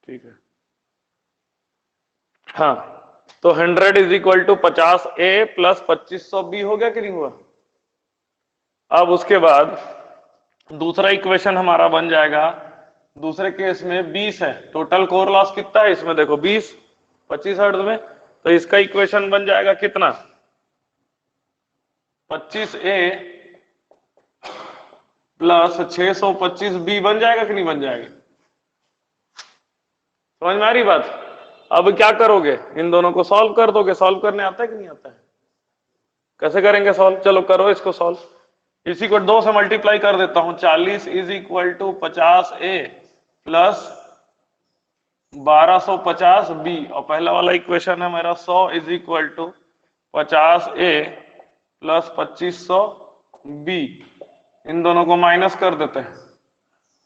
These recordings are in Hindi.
ठीक है। हाँ, तो 100 is equal to 50A plus 2500B हो गया कि नहीं हुआ? अब उसके बाद दूसरा इक्वेशन हमारा बन जाएगा, दूसरे केस में 20 है, टोटल कोर लॉस कितना है इसमें देखो 20, 25 हर्ट्ज में, तो इसका इक्वेशन बन जाएगा कितना, 25A प्लस 625B बन जाएगा कि नहीं बन जाएगा? समझ में आ रही बात? अब क्या करोगे, इन दोनों को सॉल्व कर दोगे। सॉल्व करने आता है कि नहीं आता है? कैसे करेंगे सॉल्व, चलो करो इसको सॉल्व। इसी को 2 से मल्टीप्लाई कर देता हूं, 40 is equal to 50A plus 1250B, और पहला वाला इक्वेशन है मेरा 100 is equal to 50A plus 2500B। इन दोनों को माइनस कर देते हैं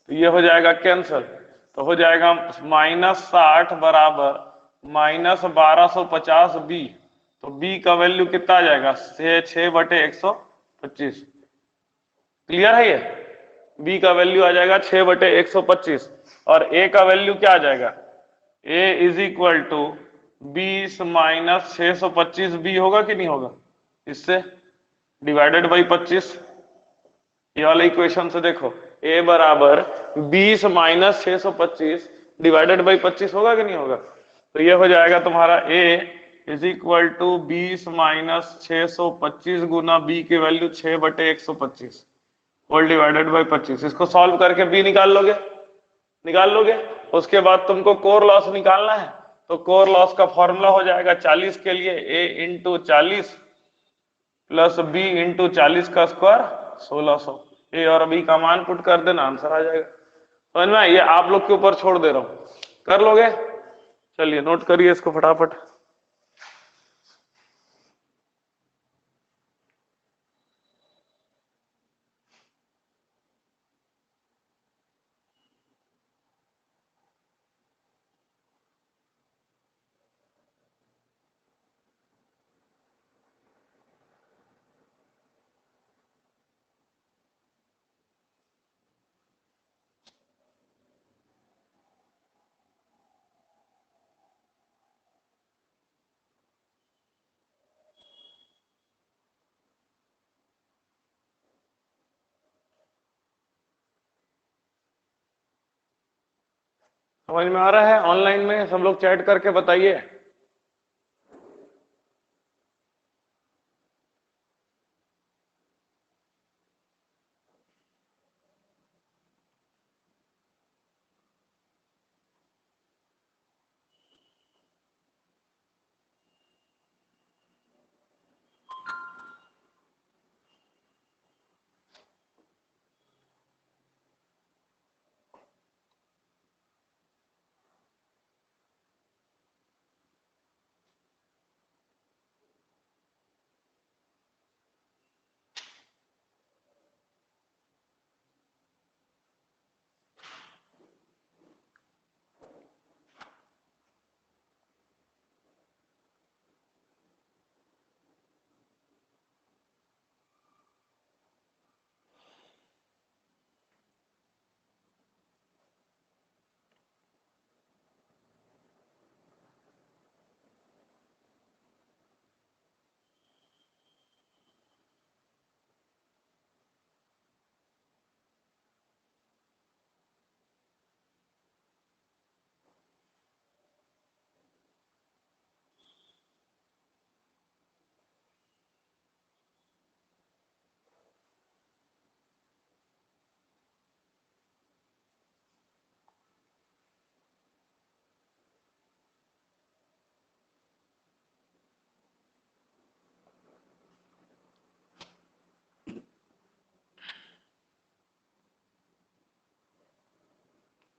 तो ये हो जाएगा कैंसल, तो हो जाएगा -60 बराबर -1250B। तो B का वैल्यू कितना आ जाएगा, 6/125। क्लियर है ये? B का वैल्यू आ जाएगा 6/125, और A का वैल्यू क्या आ जाएगा, A is equal to 20 minus 625B होगा कि नहीं होगा, इससे डिवाइडेड बाई 25। ये वाले इक्वेशन से देखो, A बराबर 20 माइनस 625 डिवाइडेड बाई 25 होगा कि नहीं होगा, तो ये हो जाएगा तुम्हारा A is equal to 20 minus 625 गुना B की वैल्यू 6/125 होल डिवाइडेड बाई 25। इसको सॉल्व करके B निकाल लोगे, निकाल लोगे। उसके बाद तुमको कोर लॉस निकालना है, तो कोर लॉस का फॉर्मूला हो जाएगा 40 के लिए A into 40 plus B into 40 का स्क्वायर 1600। ए और बी का मान पुट कर देना, आंसर आ जाएगा। समझ में? ये आप लोग के ऊपर छोड़ दे रहा हूं, कर लोगे? चलिए नोट करिए इसको फटाफट। समझ में आ रहा है? ऑनलाइन में सब लोग चैट करके बताइए।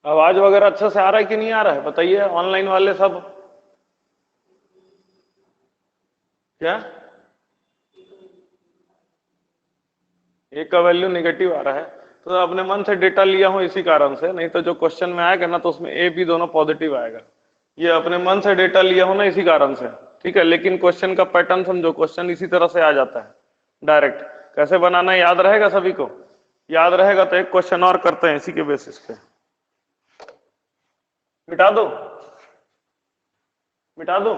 आवाज वगैरह अच्छा से आ रहा है कि नहीं आ रहा है, बताइए ऑनलाइन वाले सब। क्या ए का वैल्यू नेगेटिव आ रहा है? तो अपने मन से डेटा लिया हूं इसी कारण से, नहीं तो जो क्वेश्चन में आएगा ना तो उसमें ए बी दोनों पॉजिटिव आएगा। ये अपने मन से डेटा लिया हूं ना इसी कारण से, ठीक है। लेकिन क्वेश्चन का पैटर्न समझो, क्वेश्चन इसी तरह से आ जाता है डायरेक्ट। कैसे बनाना याद रहेगा सभी को? याद रहेगा तो एक क्वेश्चन और करते हैं इसी के बेसिस पे। मिटा दो, मिटा दो।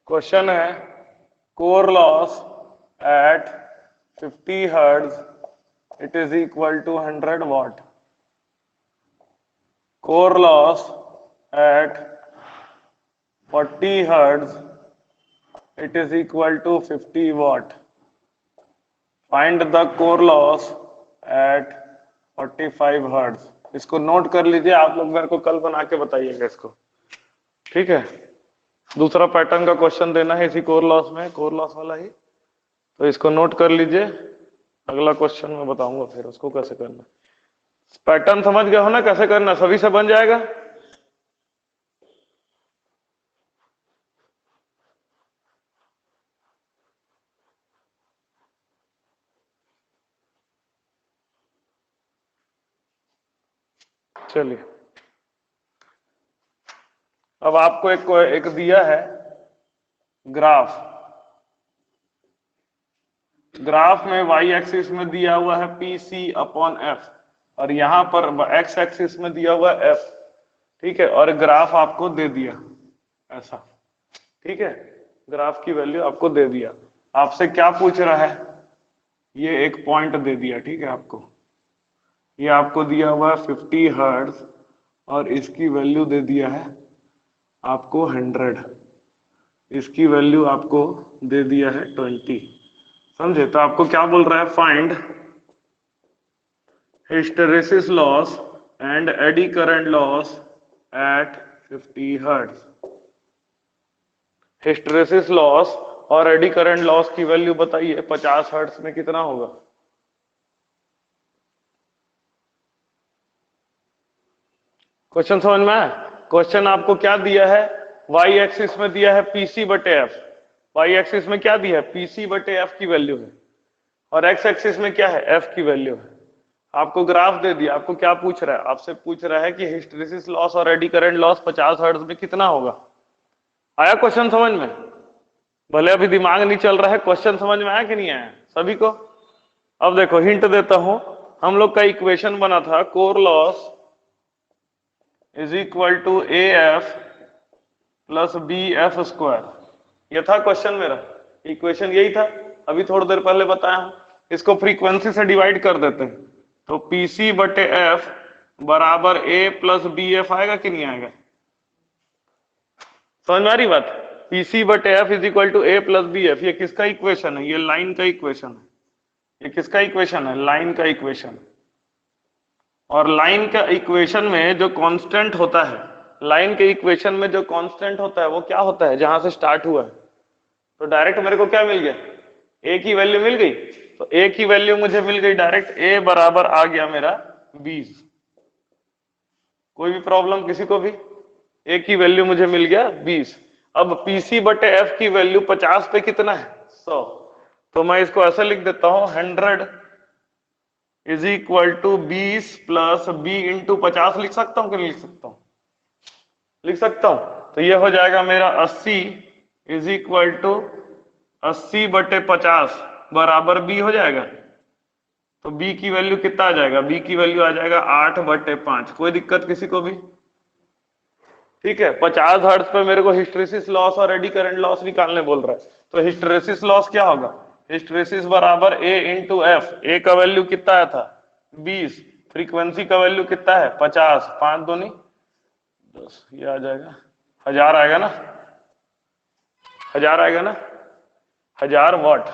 क्वेश्चन है core loss at 50 hertz it is equal to 100 watt. Core loss at 40 hertz it is equal to 50 watt. Find the core loss at 45 hertz. इसको नोट कर लीजिए, आप लोग मेरे को कल बना के बताइएगा इसको, ठीक है। दूसरा पैटर्न का क्वेश्चन देना है इसी कोर लॉस में, कोर लॉस वाला ही, तो इसको नोट कर लीजिए। अगला क्वेश्चन मैं बताऊंगा फिर उसको कैसे करना। पैटर्न समझ गए हो ना कैसे करना, सभी से बन जाएगा। चलिए अब आपको एक दिया है ग्राफ। ग्राफ में वाई एक्सिस में दिया हुआ है पीसी अपॉन एफ और यहां पर एक्स एक्सिस में दिया हुआ है एफ, ठीक है। और ग्राफ आपको दे दिया ऐसा, ठीक है। ग्राफ की वैल्यू आपको दे दिया। आपसे क्या पूछ रहा है, ये एक पॉइंट दे दिया, ठीक है। आपको ये आपको दिया हुआ है 50 हर्ट्ज और इसकी वैल्यू दे दिया है आपको 100, इसकी वैल्यू आपको दे दिया है 20, समझे। तो आपको क्या बोल रहा है, find hysteresis loss and eddy current loss at 50 hertz. Hysteresis loss और एडी करंट लॉस की वैल्यू बताइए 50 हर्ट्ज में कितना होगा। क्वेश्चन समझ में आया। क्वेश्चन आपको क्या दिया है, वाई एक्सिस में दिया है पीसी बटे एफ। वाई एक्सिस में क्या दिया है, पीसी बटे एफ की वैल्यू है, और एक्स एक्सिस में क्या है, एफ की वैल्यू है। आपको ग्राफ दे दिया। आपको क्या पूछ रहा है, आपसे पूछ रहा है कि हिस्टेरेसिस लॉस और एडी करंट लॉस 50 हर्ट्ज में कितना होगा। आया क्वेश्चन समझ में, भले अभी दिमाग नहीं चल रहा है, क्वेश्चन समझ में आया कि नहीं आया सभी को। अब देखो हिंट देता हूं, हम लोग का इक्वेशन बना था core loss is equal to A F plus B F square. यह था क्वेश्चन मेरा, इक्वेशन यही था, अभी थोड़ी देर पहले बताया हूं। इसको फ्रीक्वेंसी से डिवाइड कर देते हैं तो पीसी बटे एफ बराबर ए प्लस बी एफ आएगा कि नहीं आएगा, समझ में आ रही बात। पीसी बटे F is equal to A plus B F. ये किसका इक्वेशन है, ये लाइन का इक्वेशन है। ये किसका इक्वेशन है, लाइन का इक्वेशन। और लाइन का इक्वेशन में जो कांस्टेंट होता है, लाइन के इक्वेशन में जो कांस्टेंट होता है वो क्या होता है, जहां से स्टार्ट हुआ है। तो डायरेक्ट मेरे को क्या मिल गया, ए की वैल्यू मिल गई। तो ए की वैल्यू मुझे मिल गई डायरेक्ट, ए बराबर आ गया मेरा 20। कोई भी प्रॉब्लम किसी को भी, ए की वैल्यू मुझे मिल गया 20। अब पीसी बटे एफ की वैल्यू 50 पे कितना है, 100। तो मैं इसको ऐसे लिख देता हूं 100 is equal to 20 plus B into 50। लिख सकता हूं कि नहीं लिख सकता हूं, लिख सकता हूं। तो ये हो जाएगा मेरा 80 इज इक्वल टू 80 बटे 50 बराबर बी हो जाएगा। तो बी की वैल्यू कितना आ जाएगा, बी की वैल्यू आ जाएगा 8 बटे 5। कोई दिक्कत किसी को भी, ठीक है। 50 हर्ट्ज पे मेरे को हिस्टेरेसिस लॉस और एडी करंट लॉस निकालने बोल रहा है। तो हिस्टेरेसिस लॉस क्या होगा, हिस्टेरेसिस बराबर ए इंटू एफ। ए का वैल्यू कितना आया था 20, फ्रीक्वेंसी का वैल्यू कितना है 50, 5 दूनी 10, ये आ जाएगा 1000 आएगा ना, 1000 आएगा ना, 1000 वॉट।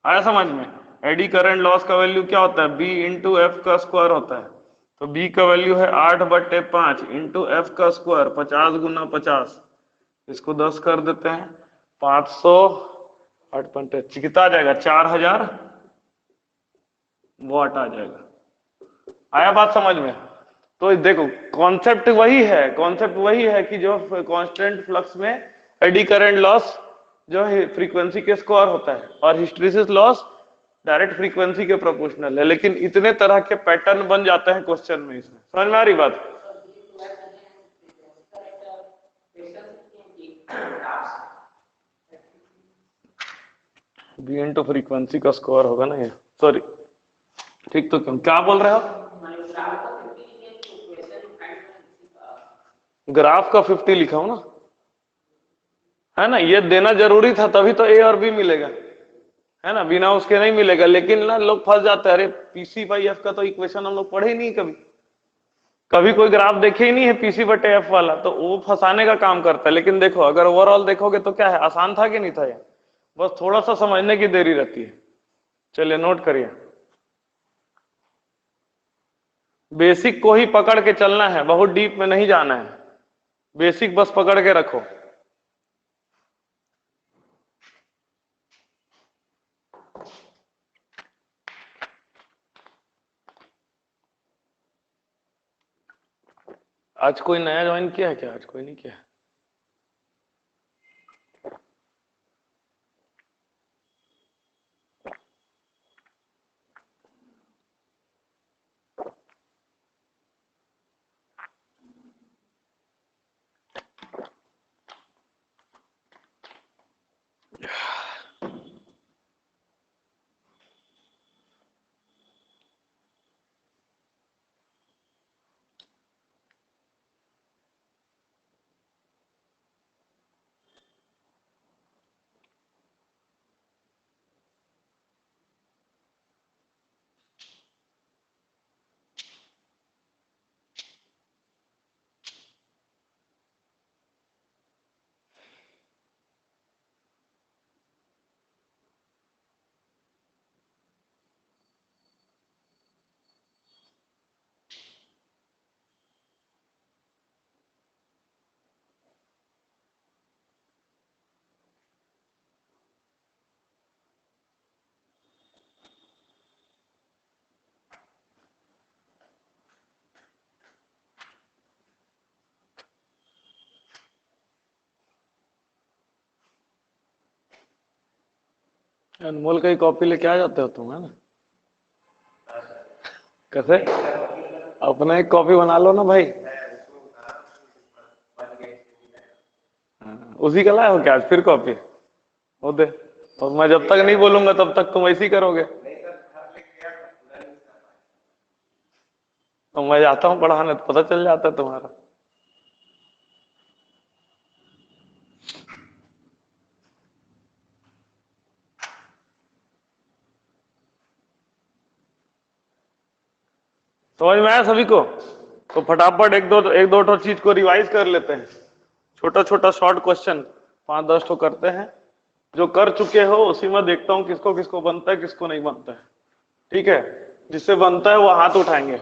आया समझ में। एडी करंट लॉस का वैल्यू क्या होता है, बी इंटू एफ का स्क्वायर होता है। तो बी का वैल्यू है 8 बटे 5 इंटू एफ का स्क्वायर, 50 गुना 50, इसको 10 कर देते हैं, 500 8 पंटे कितना आ जाएगा 4000 वॉट आ जाएगा। आया बात समझ में। तो देखो कॉन्सेप्ट वही है, कॉन्सेप्ट वही है कि जो कांस्टेंट फ्लक्स में एडी करंट लॉस जो है फ्रीक्वेंसी के स्क्वायर होता है, और हिस्टेरेसिस लॉस डायरेक्ट फ्रीक्वेंसी के प्रोपोर्शनल है, लेकिन इतने तरह के पैटर्न बन जाते हैं क्वेश्चन में। इसमें समझ में आ रही बात? बी इंटू फ्रीक्वेंसी का स्क्वायर होगा ना ये, सॉरी ठीक तो क्यों, क्या बोल रहे हो? ग्राफ का 50 लिखा हूं ना, है ना, ये देना जरूरी था, तभी तो ए और बी मिलेगा, है ना, बिना उसके नहीं मिलेगा। लेकिन ना लोग फंस जाते हैं, अरे पीसी बाई एफ का तो इक्वेशन हम लोग पढ़े ही नहीं, कभी कभी कोई ग्राफ देखे ही नहीं है पीसी बटे एफ वाला, तो वो फंसाने का काम करता है। लेकिन देखो, अगर ओवरऑल देखोगे तो क्या है, आसान था कि नहीं था ये, बस थोड़ा सा समझने की देरी रहती है। चलिए नोट करिए, बेसिक को ही पकड़ के चलना है, बहुत डीप में नहीं जाना है, बेसिक बस पकड़ के रखो। आज कोई नया ज्वाइन किया है क्या? आज कोई नहीं किया? अनमोल का ही कॉपी लेके आ जाते हो तुम, है ना? कैसे? अपना एक कॉपी बना लो ना भाई। उसी का लाए हो क्या आज फिर कॉपी? हो दे, और मैं जब तक नहीं बोलूंगा तब तक तुम ऐसे ही करोगे। तो मैं जाता हूँ पढ़ाने तो पता चल जाता है तुम्हारा। समझ में आया सभी को? तो फटाफट एक दो ठो चीज को रिवाइज कर लेते हैं, छोटा छोटा शॉर्ट क्वेश्चन 5-10 ठो करते हैं। जो कर चुके हो उसी में देखता हूँ किसको किसको बनता है, किसको नहीं बनता है। ठीक है, जिससे बनता है वो हाथ उठाएंगे,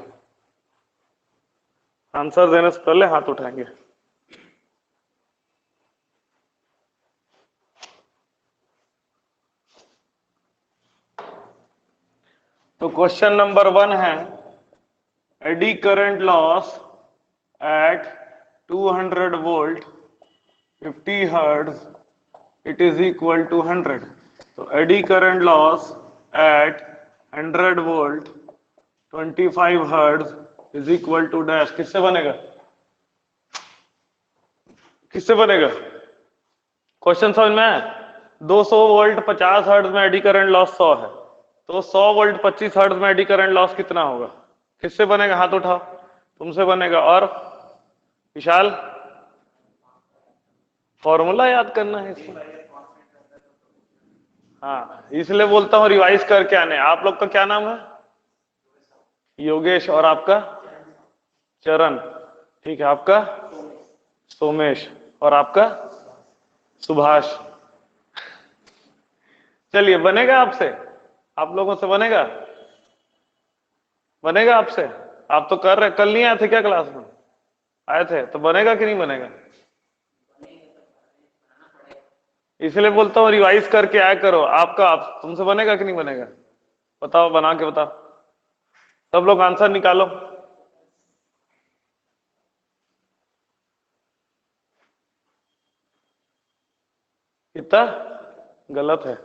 आंसर देने से पहले हाथ उठाएंगे। तो क्वेश्चन नंबर 1 है, eddy current loss at 200 volt 50 hertz it is equal to 100। तो eddy current loss at 100 volt 25 hertz is equal to dash. किससे बनेगा? किससे बनेगा? क्वेश्चन समझ में आया? 200 वोल्ट 50 हर्ट्ज में एडी करंट लॉस 100 है, तो 100 वोल्ट 25 हर्ट्ज में एडी करंट लॉस कितना होगा? किससे बनेगा? हाथ उठाओ। तुमसे बनेगा। और विशाल? फॉर्मूला याद करना है इसमें। हाँ, इसलिए बोलता हूँ रिवाइज करके आने। आप लोग का क्या नाम है? योगेश। और आपका? चरण। ठीक है, आपका? सोमेश। और आपका? सुभाष। चलिए, बनेगा आपसे? आप लोगों से बनेगा? बनेगा आपसे? आप तो कर रहे, कल नहीं आए थे क्या क्लास में? आए थे, तो बनेगा कि नहीं बनेगा? इसलिए बोलता हूँ रिवाइज करके आया करो। आपका तुमसे बनेगा कि नहीं बनेगा? बताओ, बना के बताओ। सब लोग आंसर निकालो। कितना गलत है?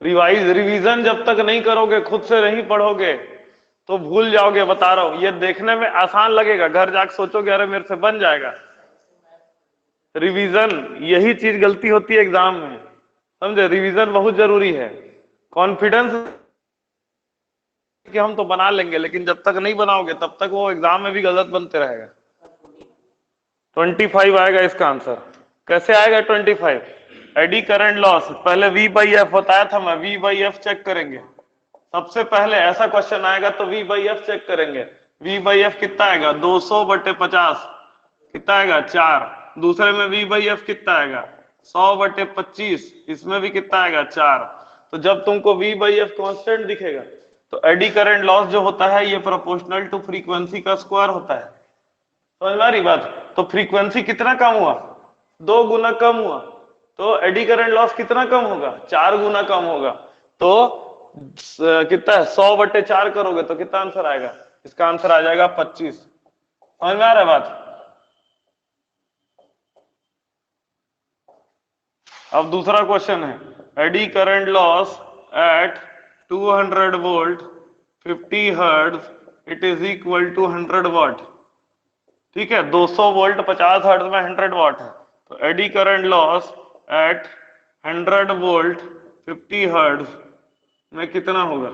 रिवीजन जब तक नहीं करोगे, खुद से नहीं पढ़ोगे तो भूल जाओगे, बता रहा हूं। ये देखने में आसान लगेगा, घर जाके सोचोगे अरे मेरे से बन जाएगा। रिवीजन, यही चीज गलती होती है एग्जाम में, समझे। रिवीजन बहुत जरूरी है। कॉन्फिडेंस कि हम तो बना लेंगे, लेकिन जब तक नहीं बनाओगे तब तक वो एग्जाम में भी गलत बनते रहेगा। 25 आएगा इसका आंसर। कैसे आएगा 25? एडी करंट लॉस, पहले V बाई एफ बताया था मैं, V बाई एफ चेक करेंगे सबसे पहले। ऐसा क्वेश्चन आएगा तो V बाई एफ चेक करेंगे। V बाई एफ कितना आएगा? 200/50 कितना आएगा? 4। दूसरे में V बाई एफ कितना आएगा? 100/25, इसमें भी कितना आएगा? 4। तो जब तुमको V बाई एफ कॉन्स्टेंट दिखेगा तो एडी करंट लॉस जो होता है ये प्रोपोर्शनल टू फ्रीक्वेंसी का स्क्वायर होता है। समझ में आ रही बात? तो फ्रीक्वेंसी कितना कम हुआ? 2 गुना कम हुआ, तो एडी करंट लॉस कितना कम होगा? 4 गुना कम होगा। तो कितना है? 100/4 करोगे तो कितना आंसर आएगा? इसका आंसर आ जाएगा 25। समझ में आ रहा है बात? अब दूसरा क्वेश्चन है, eddy current loss at 200 volt 50 hertz it is equal to 100 watt. ठीक है, 200 वोल्ट 50 हर्ट्ज में 100 वॉट है, तो eddy current loss at 100 volt 50 hertz में कितना होगा?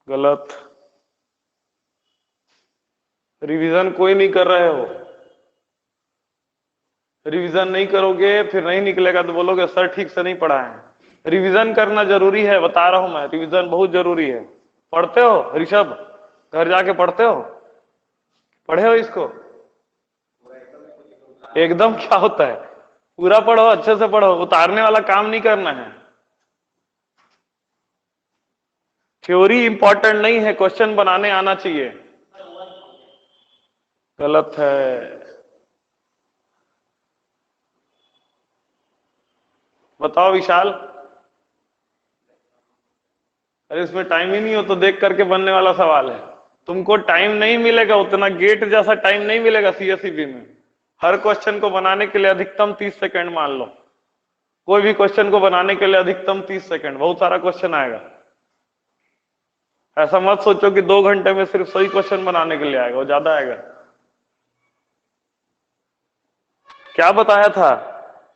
गलत। रिवीजन कोई नहीं कर रहे हो। रिवीजन नहीं करोगे फिर नहीं निकलेगा तो बोलोगे सर ठीक से नहीं पढ़ा है। रिवीजन करना जरूरी है, बता रहा हूं मैं, रिवीजन बहुत जरूरी है। पढ़ते हो ऋषभ? घर जाके पढ़ते हो? पढ़े हो इसको? एकदम क्या होता है? पूरा पढ़ो, अच्छे से पढ़ो, उतारने वाला काम नहीं करना है। थ्योरी इंपॉर्टेंट नहीं है, क्वेश्चन बनाने आना चाहिए। गलत है। बताओ विशाल। अरे इसमें टाइम ही नहीं हो तो देख करके बनने वाला सवाल है। तुमको टाइम नहीं मिलेगा उतना, गेट जैसा टाइम नहीं मिलेगा सीएसईबी में। हर क्वेश्चन को बनाने के लिए अधिकतम 30 सेकंड मान लो। कोई भी क्वेश्चन को बनाने के लिए अधिकतम 30 सेकंड, बहुत सारा क्वेश्चन आएगा। ऐसा मत सोचो कि 2 घंटे में सिर्फ सही क्वेश्चन बनाने के लिए आएगा, वो ज्यादा आएगा। क्या बताया था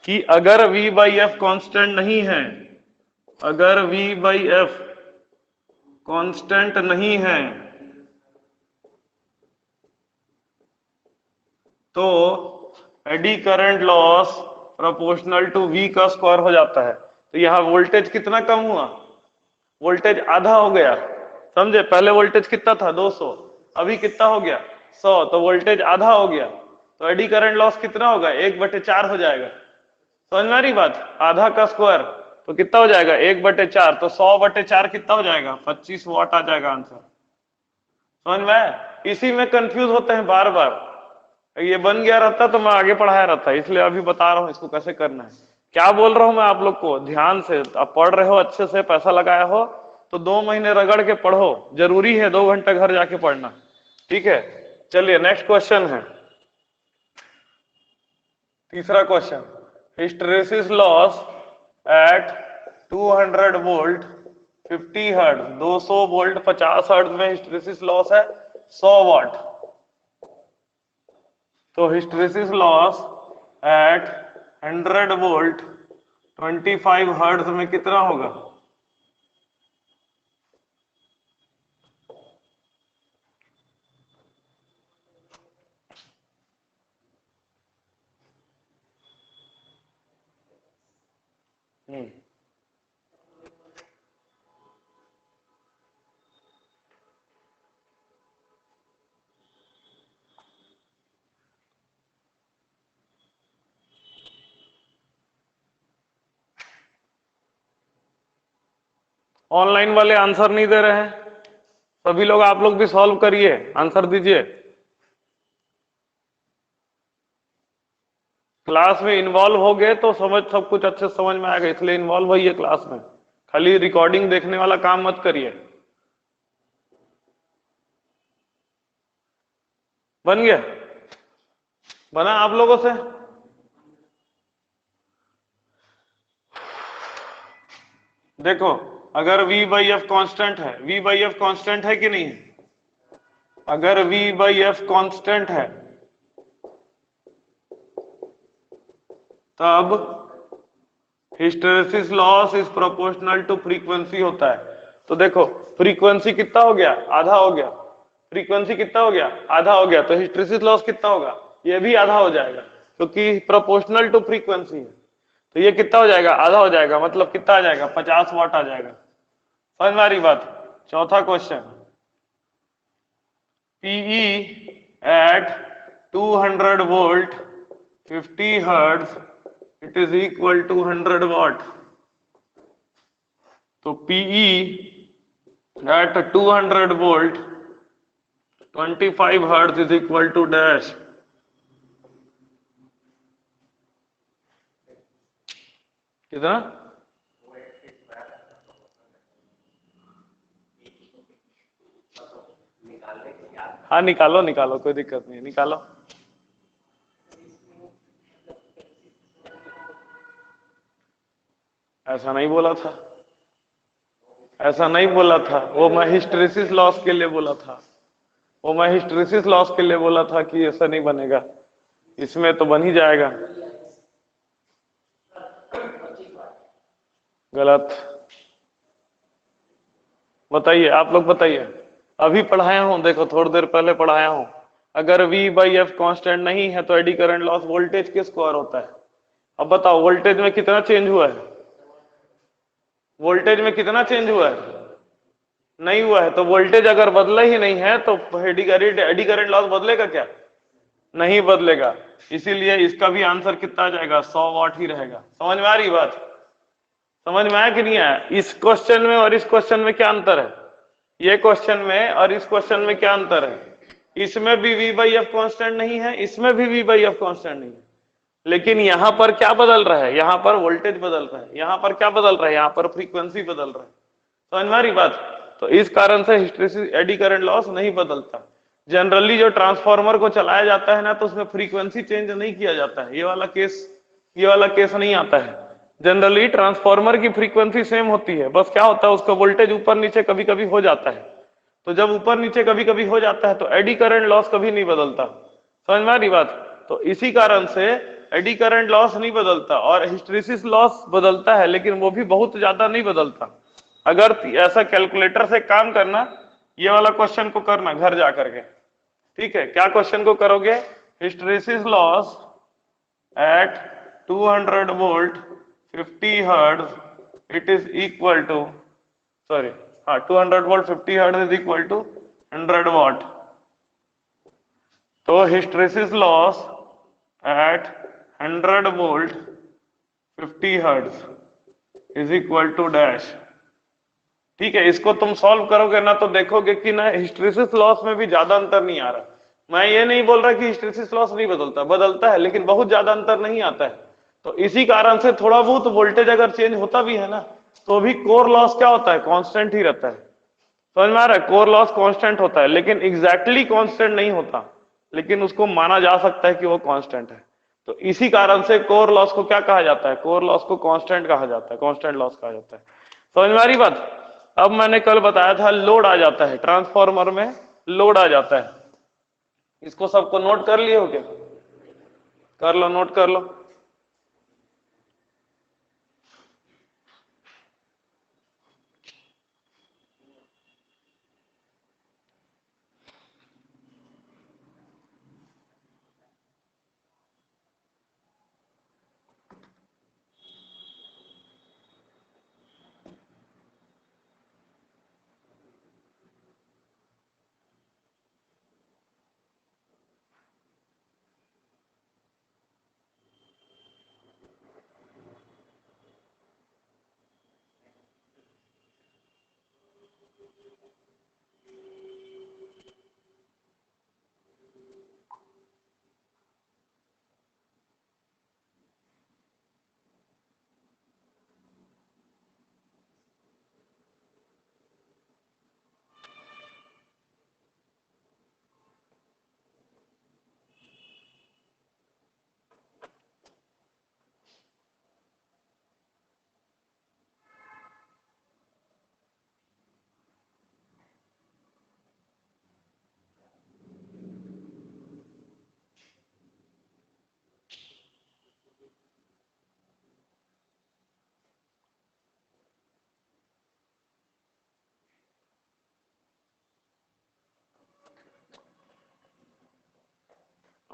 कि अगर V बाई एफ कॉन्स्टेंट नहीं है, अगर V बाई एफ कांस्टेंट नहीं है तो eddy current loss proportional to V का स्क्वायर हो जाता है। तो यहां वोल्टेज कितना कम हुआ? वोल्टेज आधा हो गया, समझे। पहले वोल्टेज कितना था? 200, अभी कितना हो गया? 100, तो वोल्टेज आधा हो गया। तो एडी करंट लॉस कितना होगा? 1/4 हो जाएगा। समझ में आ रही बात? आधा का स्क्वायर तो कितना हो जाएगा? 1/4, तो 100/4 कितना हो जाएगा? 25 वॉट आ जाएगा आंसर। समझ में आया? इसी में कंफ्यूज होते हैं बार बार। ये बन गया रहता तो मैं आगे पढ़ाया रहता, इसलिए अभी बता रहा हूं इसको कैसे करना है। क्या बोल रहा हूं मैं आप लोग को, ध्यान से। आप पढ़ रहे हो, अच्छे से पैसा लगाया हो तो 2 महीने रगड़ के पढ़ो, जरूरी है 2 घंटे घर जाके पढ़ना। ठीक है, चलिए नेक्स्ट क्वेश्चन है। तीसरा question, hysteresis loss at 200 volt 50 hertz, 200 volt 50 hertz में हिस्टेरेसिस लॉस है 100 वाट। तो hysteresis loss at 100 volt 25 hertz में कितना होगा? ऑनलाइन वाले आंसर नहीं दे रहे हैं सभी लोग, आप लोग भी सॉल्व करिए, आंसर दीजिए। क्लास में इन्वॉल्व हो गए तो समझ सब कुछ अच्छे से समझ में आएगा, इसलिए इन्वॉल्व होइए क्लास में, खाली रिकॉर्डिंग देखने वाला काम मत करिए। बन गया? बना आप लोगों से? देखो, अगर v बाई एफ कॉन्स्टेंट है, v बाई एफ कॉन्स्टेंट है कि नहीं है? अगर v बाई एफ कॉन्स्टेंट है तब hysteresis loss is proportional to frequency होता है। तो देखो, फ्रीक्वेंसी कितना हो गया? आधा हो गया। फ्रीक्वेंसी कितना हो गया? आधा हो गया। तो हिस्टैरिसीस लॉस कितना होगा? ये भी आधा हो जाएगा, क्योंकि प्रोपोर्शनल टू फ्रीक्वेंसी है। तो ये कितना हो जाएगा? आधा हो जाएगा, मतलब कितना आ जाएगा? 50 वाट आ जाएगा। समझ में आ रही बात? चौथा question, PE at 200 volt 50 hertz, it is equal to 100 watt। तो PE at 200 volt 25 hertz is equal to dash। कितना? हाँ निकालो निकालो, कोई दिक्कत नहीं, निकालो। ऐसा नहीं बोला था, ऐसा नहीं बोला था, वो मैं हिस्टैरिसीस लॉस के लिए बोला था, वो मैं हिस्टैरिसीस लॉस के लिए बोला था कि ऐसा नहीं बनेगा, इसमें तो बन ही जाएगा। गलत। बताइए, आप लोग बताइए। अभी पढ़ाया हूं, देखो थोड़ी देर पहले पढ़ाया हूं। अगर V बाई एफ कॉन्स्टेंट नहीं है तो एडी करंट लॉस वोल्टेज के स्क्वायर होता है। अब बताओ, वोल्टेज में कितना चेंज हुआ है? वोल्टेज में कितना चेंज हुआ है? नहीं हुआ है। तो वोल्टेज अगर बदला ही नहीं है तो एडी करंट लॉस बदलेगा क्या? नहीं बदलेगा। इसीलिए इसका भी आंसर कितना आ जाएगा? 100 वाट ही रहेगा। समझ में आ रही बात? समझ में आया कि नहीं आया? इस क्वेश्चन में और इस क्वेश्चन में क्या अंतर है? ये क्वेश्चन में और इस क्वेश्चन में क्या अंतर है? इसमें भी V बाई एफ कॉन्स्टेंट नहीं है, इसमें भी V बाई एफ कॉन्स्टेंट नहीं है, लेकिन यहां पर क्या बदल रहा है? यहां पर वोल्टेज बदल रहा है। यहां पर क्या बदल रहा है? यहां पर फ्रीक्वेंसी बदल रहा है। समझ में आ रही बात? तो इस कारण से हिस्टैरिसीस एडी करंट लॉस नहीं बदलता। जनरली जो ट्रांसफार्मर को चलाया जाता है ना, तो उसमें फ्रीक्वेंसी चेंज नहीं किया जाता है। ये वाला केस नहीं आता है। जनरली ट्रांसफार्मर की फ्रीक्वेंसी सेम होती है, बस क्या होता है, उसका वोल्टेज ऊपर नीचे कभी कभी हो जाता है। तो जब ऊपर नीचे कभी कभी हो जाता है तो एडी करंट लॉस कभी नहीं बदलता। समझ में आ रही बात? तो इसी कारण से एडी करंट लॉस नहीं बदलता और हिस्टैरिसीस लॉस बदलता है, लेकिन वो भी बहुत ज्यादा नहीं बदलता। अगर ऐसा कैलकुलेटर से काम करना, ये वाला क्वेश्चन को करना घर जा करके। ठीक है, क्या क्वेश्चन को करोगे? Hysteresis loss at 200 volt 50 hertz it is equal to, sorry, हाँ, 200 volt 50 hertz is equal to 100 watt. तो hysteresis loss at 100 volt 50 hertz is equal to dash. ठीक है, इसको तुम सॉल्व करोगे ना तो देखोगे कि ना हिस्टैरिसीस लॉस में भी ज्यादा अंतर नहीं आ रहा। मैं ये नहीं बोल रहा कि हिस्टैरिसीस लॉस नहीं बदलता, बदलता है, लेकिन बहुत ज्यादा अंतर नहीं आता है। तो इसी कारण से थोड़ा बहुत वोल्टेज अगर चेंज होता भी है ना, तो भी कोर लॉस क्या होता है? कांस्टेंट ही रहता है। समझ में आ रहा है? कोर लॉस कांस्टेंट होता है, लेकिन एग्जैक्टली कांस्टेंट नहीं होता, लेकिन उसको माना जा सकता है कि वो कांस्टेंट है। तो इसी कारण से कोर लॉस को क्या कहा जाता है? कोर लॉस को कांस्टेंट कहा जाता है, कांस्टेंट लॉस कहा जाता है। समझ में आ रही बात? अब मैंने कल बताया था, लोड आ जाता है ट्रांसफार्मर में, लोड आ जाता है। इसको सबको नोट कर लिए हो क्या? कर लो, नोट कर लो।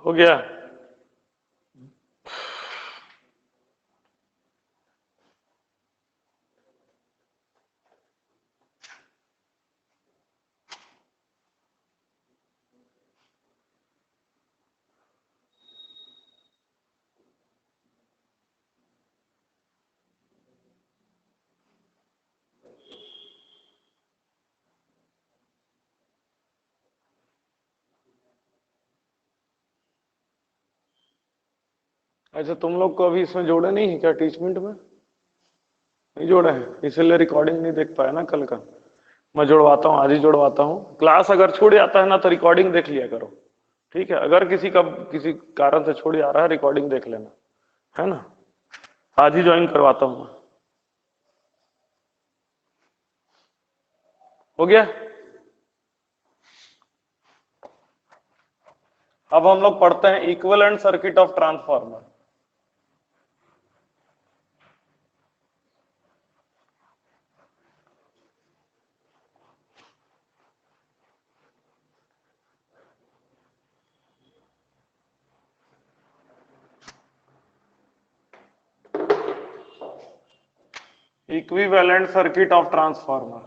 हो गया। अच्छा, तुम लोग को अभी इसमें जोड़े नहीं है क्या? टीचमेंट में नहीं जोड़ा है, इसलिए रिकॉर्डिंग नहीं देख पाया ना कल का। मैं जोड़वाता हूँ, आज ही जोड़वाता हूँ। क्लास अगर छूट जाता है ना तो रिकॉर्डिंग देख लिया करो, ठीक है? अगर किसी कारण से छूट जा रहा है, रिकॉर्डिंग देख लेना, है ना? आज ही ज्वाइन करवाता हूँ मैं। हो गया। अब हम लोग पढ़ते हैं equivalent circuit of transformer. Equivalent circuit of transformer.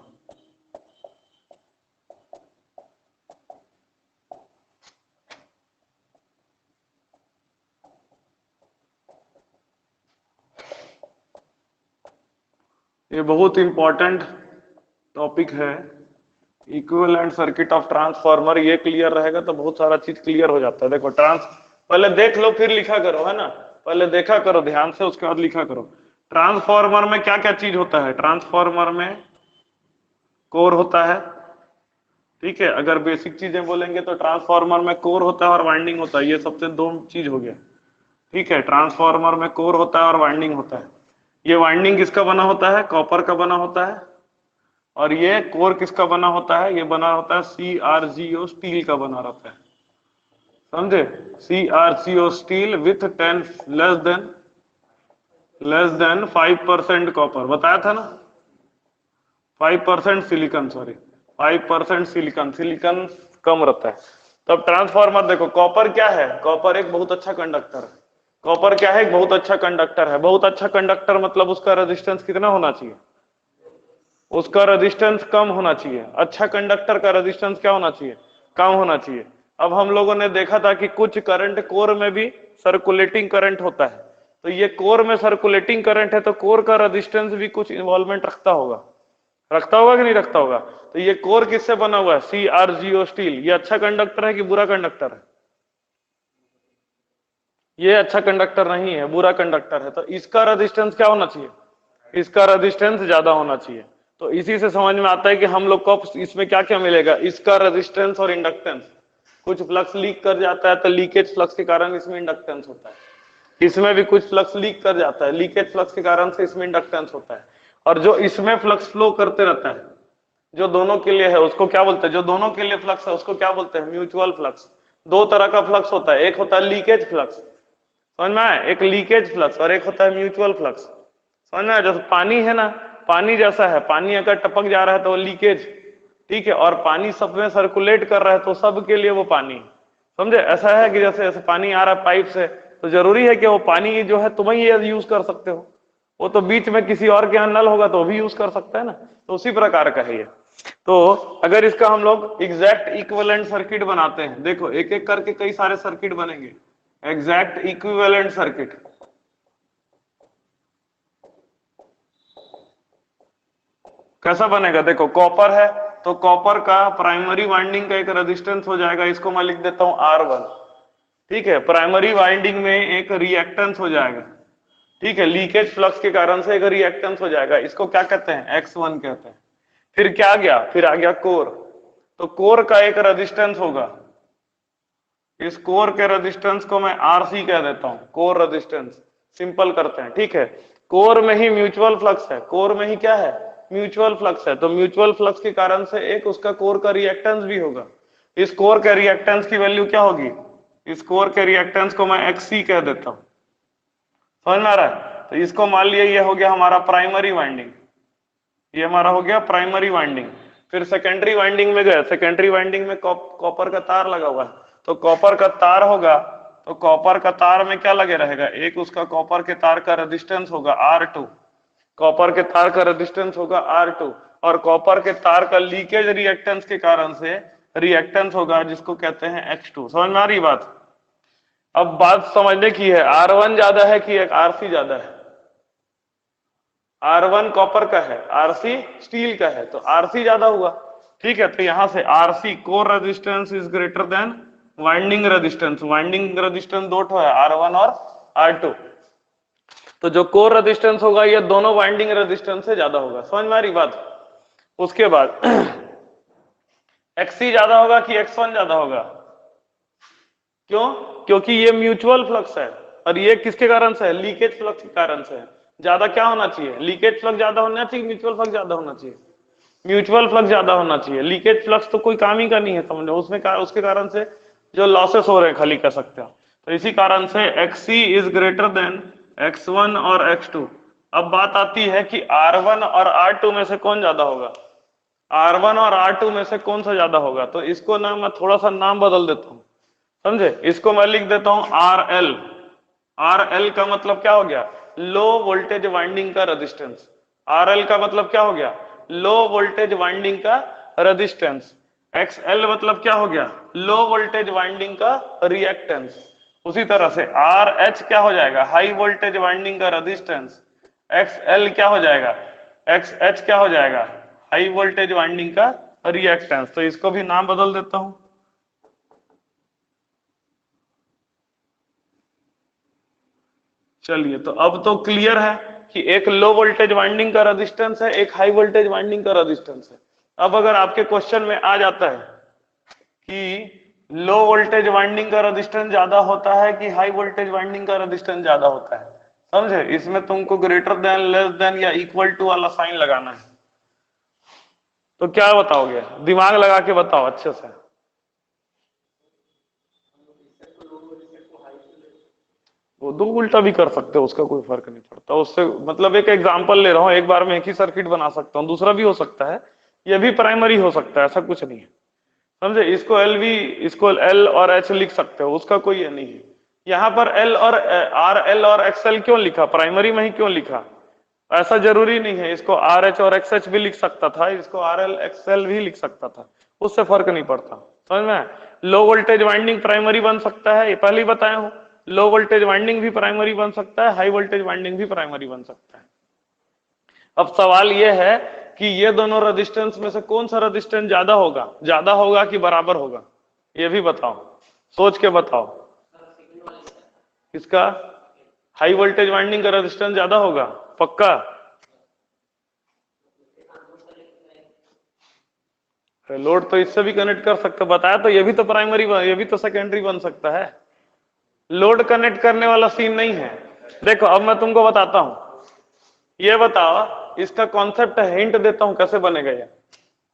ये बहुत इंपॉर्टेंट टॉपिक है, इक्विवेलेंट सर्किट ऑफ ट्रांसफार्मर। ये क्लियर रहेगा तो बहुत सारा चीज क्लियर हो जाता है। देखो पहले देख लो फिर लिखा करो, है ना? पहले देखा करो ध्यान से, उसके बाद लिखा करो। ट्रांसफार्मर में क्या क्या चीज होता है? ट्रांसफार्मर में कोर होता है, ठीक है? अगर बेसिक चीजें बोलेंगे तो ट्रांसफार्मर में कोर होता है और वाइंडिंग होता है। ये सबसे दो चीज हो गया, ठीक है? ट्रांसफार्मर में कोर होता है और वाइंडिंग होता है। ये वाइंडिंग किसका बना होता है? कॉपर का बना होता है। और ये कोर किसका बना होता है? ये बना होता है CrGO, स्टील का बना रहता है, समझे? CrGO steel with 10 less than 5% copper, बताया था ना? 5% सिलिकॉन, सॉरी 5% सिलिकॉन, सिलिकॉन कम रहता है। तब ट्रांसफार्मर देखो, कॉपर क्या है? कॉपर एक बहुत अच्छा कंडक्टर है। कॉपर क्या है? एक बहुत अच्छा कंडक्टर है। बहुत अच्छा कंडक्टर मतलब उसका रेजिस्टेंस कितना होना चाहिए? उसका रेजिस्टेंस कम होना चाहिए। अच्छा कंडक्टर का रेजिस्टेंस क्या होना चाहिए? कम होना चाहिए। अब हम लोगों ने देखा था कि कुछ करंट कोर में भी सर्कुलेटिंग करंट होता है। तो ये कोर में सर्कुलेटिंग करंट है तो कोर का रेजिस्टेंस भी कुछ इन्वॉल्वमेंट रखता होगा कि नहीं रखता होगा? तो ये कोर किससे बना हुआ है? CrGO steel. ये अच्छा कंडक्टर है कि बुरा कंडक्टर है? ये अच्छा कंडक्टर नहीं है, बुरा कंडक्टर है। तो इसका रेजिस्टेंस क्या होना चाहिए? इसका रेजिस्टेंस ज्यादा होना चाहिए। तो इसी से समझ में आता है कि हम लोग को इसमें क्या क्या मिलेगा? इसका रेजिस्टेंस और इंडक्टेंस। कुछ फ्लक्स लीक कर जाता है तो लीकेज फ्लक्स के कारण इसमें इंडक्टेंस होता है। इसमें भी कुछ फ्लक्स लीक कर जाता है, लीकेज फ्लक्स के कारण से इसमें इंडक्टेंस होता है। और जो इसमें फ्लक्स फ्लो करते रहता है, जो दोनों के लिए है, उसको क्या बोलते हैं? जो दोनों के लिए फ्लक्स है उसको क्या बोलते हैं? Mutual flux. दो तरह का फ्लक्स होता है, एक होता है लीकेज फ्लक्स, समझ में आया? एक लीकेज फ्लक्स और एक होता है म्यूचुअल फ्लक्स, समझ में आया? जैसे पानी है ना, पानी जैसा है, पानी अगर टपक जा रहा है तो वो लीकेज, ठीक है? और पानी सब में सर्कुलेट कर रहा है तो सब के लिए वो पानी, समझे? ऐसा है कि जैसे जैसे पानी आ रहा है पाइप से, तो जरूरी है कि वो पानी जो है तुम ही यूज कर सकते हो? वो तो बीच में किसी और के यहाँ नल होगा तो भी यूज कर सकता है ना। तो उसी प्रकार का है ये। तो अगर इसका हम लोग एग्जैक्ट इक्विवेलेंट सर्किट बनाते हैं, देखो एक एक करके कई सारे सर्किट बनेंगे। एग्जैक्ट इक्विवेलेंट सर्किट कैसा बनेगा? देखो कॉपर है तो कॉपर का प्राइमरी वाइंडिंग का एक रेजिस्टेंस हो जाएगा, इसको मैं लिख देता हूं R1, ठीक है? प्राइमरी वाइंडिंग में एक रिएक्टेंस हो जाएगा, ठीक है? लीकेज फ्लक्स के कारण से एक रिएक्टेंस हो जाएगा, इसको क्या कहते हैं? X1 कहते हैं। फिर क्या आ गया? फिर आ गया कोर। तो कोर का एक रेजिस्टेंस होगा, इस कोर के रेजिस्टेंस को मैं RC कह देता हूं, कोर रेजिस्टेंस। सिंपल करते हैं, ठीक है? कोर में ही म्यूचुअल फ्लक्स है, कोर में ही क्या है? म्यूचुअल फ्लक्स है। तो म्यूचुअल फ्लक्स के कारण से एक उसका कोर का रिएक्टेंस भी होगा। इस कोर के रिएक्टेंस की वैल्यू क्या होगी? इस कोर के रिएक्टेंस को मैं XC कह देता हूं, समझ में आ रहा है? तो इसको मान लिया ये हो गया हमारा प्राइमरी वाइंडिंग, ये हमारा हो गया प्राइमरी वाइंडिंग। फिर सेकेंडरी वाइंडिंग में गए, सेकेंडरी वाइंडिंग में कॉपर का तार लगा हुआ है, तो कॉपर का तार होगा तो कॉपर का तार में क्या लगे रहेगा, एक उसका कॉपर के तार का रेजिस्टेंस होगा R2, कॉपर के तार का रेजिस्टेंस होगा R2, और कॉपर के तार का लीकेज रिएक्टेंस के कारण से रिएक्टेंस होगा जिसको कहते हैं X2। समझ में आ रही बात? अब बात समझने की है, R1 ज्यादा है कि RC ज्यादा है? R1 कॉपर का है, RC स्टील का है, तो RC ज्यादा हुआ। ठीक है, तो यहां से RC core resistance is greater than winding resistance. Winding resistance दो ठो है, R1 और R2। तो जो कोर रेजिस्टेंस होगा ये दोनों वाइंडिंग रेजिस्टेंस से ज्यादा होगा। समझ में आ रही बात? उसके बाद XC ज्यादा होगा कि X1 ज्यादा होगा? क्यों? क्योंकि ये म्यूचुअल फ्लक्स है, और ये किसके कारण से है, लीकेज फ्लक्स के कारण से है। ज्यादा क्या होना चाहिए, लीकेज फ्लक्स ज्यादा होना चाहिए, म्यूचुअल फ्लक्स ज्यादा होना चाहिए? म्यूचुअल फ्लक्स ज्यादा होना चाहिए। लीकेज फ्लक्स तो कोई काम ही का नहीं है, समझो, उसके कारण से जो लॉसेस हो रहे हैं खाली कह सकते हो। तो इसी कारण से XC is greater than X1 और X2। अब बात आती है कि R1 और R2 में से कौन ज्यादा होगा, R1 और R2 में से कौन सा ज्यादा होगा? तो इसको ना मैं थोड़ा सा नाम बदल देता हूं, समझे? इसको मैं लिख देता हूं RL। RL का मतलब क्या हो गया, लो वोल्टेज वाइंडिंग का रेजिस्टेंस। RL का मतलब क्या हो गया, लो वोल्टेज वाइंडिंग का रेजिस्टेंस। XL मतलब क्या हो गया, लो वोल्टेज वाइंडिंग का रिएक्टेंस। उसी तरह से RH क्या हो जाएगा, हाई वोल्टेज वाइंडिंग का रेजिस्टेंस। XL क्या हो जाएगा, XH क्या हो जाएगा, हाई वोल्टेज वाइंडिंग का रिएक्टेंस। तो इसको भी नाम बदल देता हूं। चलिए, तो अब तो क्लियर है कि एक लो वोल्टेज वाइंडिंग का रेजिस्टेंस है, एक हाई वोल्टेज वाइंडिंग का रेजिस्टेंस है। अब अगर आपके क्वेश्चन में आ जाता है कि लो वोल्टेज वाइंडिंग का रेजिस्टेंस ज्यादा होता है कि हाई वोल्टेज वाइंडिंग का रेजिस्टेंस ज्यादा होता है, समझे? इसमें तुमको ग्रेटर देन, लेस देन या इक्वल टू वाला साइन लगाना है। तो क्या बताओगे, दिमाग लगा के बताओ अच्छे से। वो दो उल्टा भी कर सकते हो, उसका कोई फर्क नहीं पड़ता उससे। मतलब एक एग्जांपल ले रहा हूं, एक बार में एक ही सर्किट बना सकता हूं, दूसरा भी हो सकता है, ये भी प्राइमरी हो सकता है, ऐसा कुछ नहीं है, समझे? इसको एल भी, इसको एल और एच लिख सकते हो, उसका कोई ये नहीं है। यहाँ पर एल और RL और XL क्यों लिखा, प्राइमरी में ही क्यों लिखा? ऐसा जरूरी नहीं है, इसको RH और XH भी लिख सकता था, इसको RL XL भी लिख सकता था, उससे फर्क नहीं पड़ता। समझ में? लो वोल्टेज वाइंडिंग प्राइमरी बन सकता है, ये पहले ही बताया हूं। लो वोल्टेज वाइंडिंग भी प्राइमरी बन सकता है, हाई वोल्टेज वाइंडिंग भी प्राइमरी बन सकता है। अब सवाल यह है कि ये दोनों रेजिस्टेंस में से कौन सा रेजिस्टेंस ज्यादा होगा कि बराबर होगा? ये भी बताओ, सोच के बताओ। किसका? हाई वोल्टेज वाइंडिंग का रेजिस्टेंस ज्यादा होगा, पक्का? लोड तो इससे भी कनेक्ट कर सकते, बताया तो, ये भी तो प्राइमरी, ये भी तो सेकेंडरी बन सकता है। लोड कनेक्ट करने वाला सीन नहीं है। देखो अब मैं तुमको बताता हूं, ये बताओ, इसका कॉन्सेप्ट हिंट देता हूं कैसे बनेगा ये।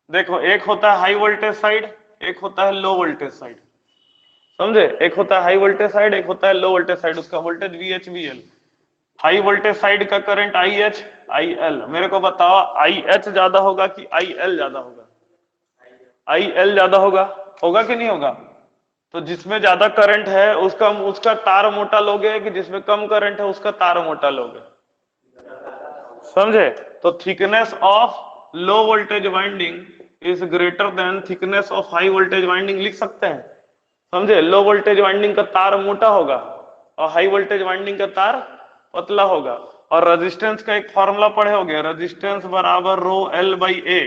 देखो, एक होता है हाई वोल्टेज साइड, एक होता है लो वोल्टेज साइड, समझे? एक होता है हाई वोल्टेज साइड, एक होता है लो वोल्टेज साइड, उसका voltage VH VL। High voltage side का करंट IH IL। मेरे को बताओ IH ज्यादा होगा कि IL ज्यादा होगा? IL ज्यादा होगा, होगा कि नहीं होगा? तो जिसमें ज्यादा करंट है उसका उसका तार मोटा लोगे, कि जिसमें कम करंट है उसका तार मोटा लोगे? समझे? तो thickness of low voltage winding is greater than thickness of high voltage winding, लिख सकते हैं, समझे? लो वोल्टेज वाइंडिंग का तार मोटा होगा और हाई वोल्टेज वाइंडिंग का तार पतला होगा। और रेजिस्टेंस का एक फॉर्मूला पढ़े होगे, रेजिस्टेंस बराबर rho L by A.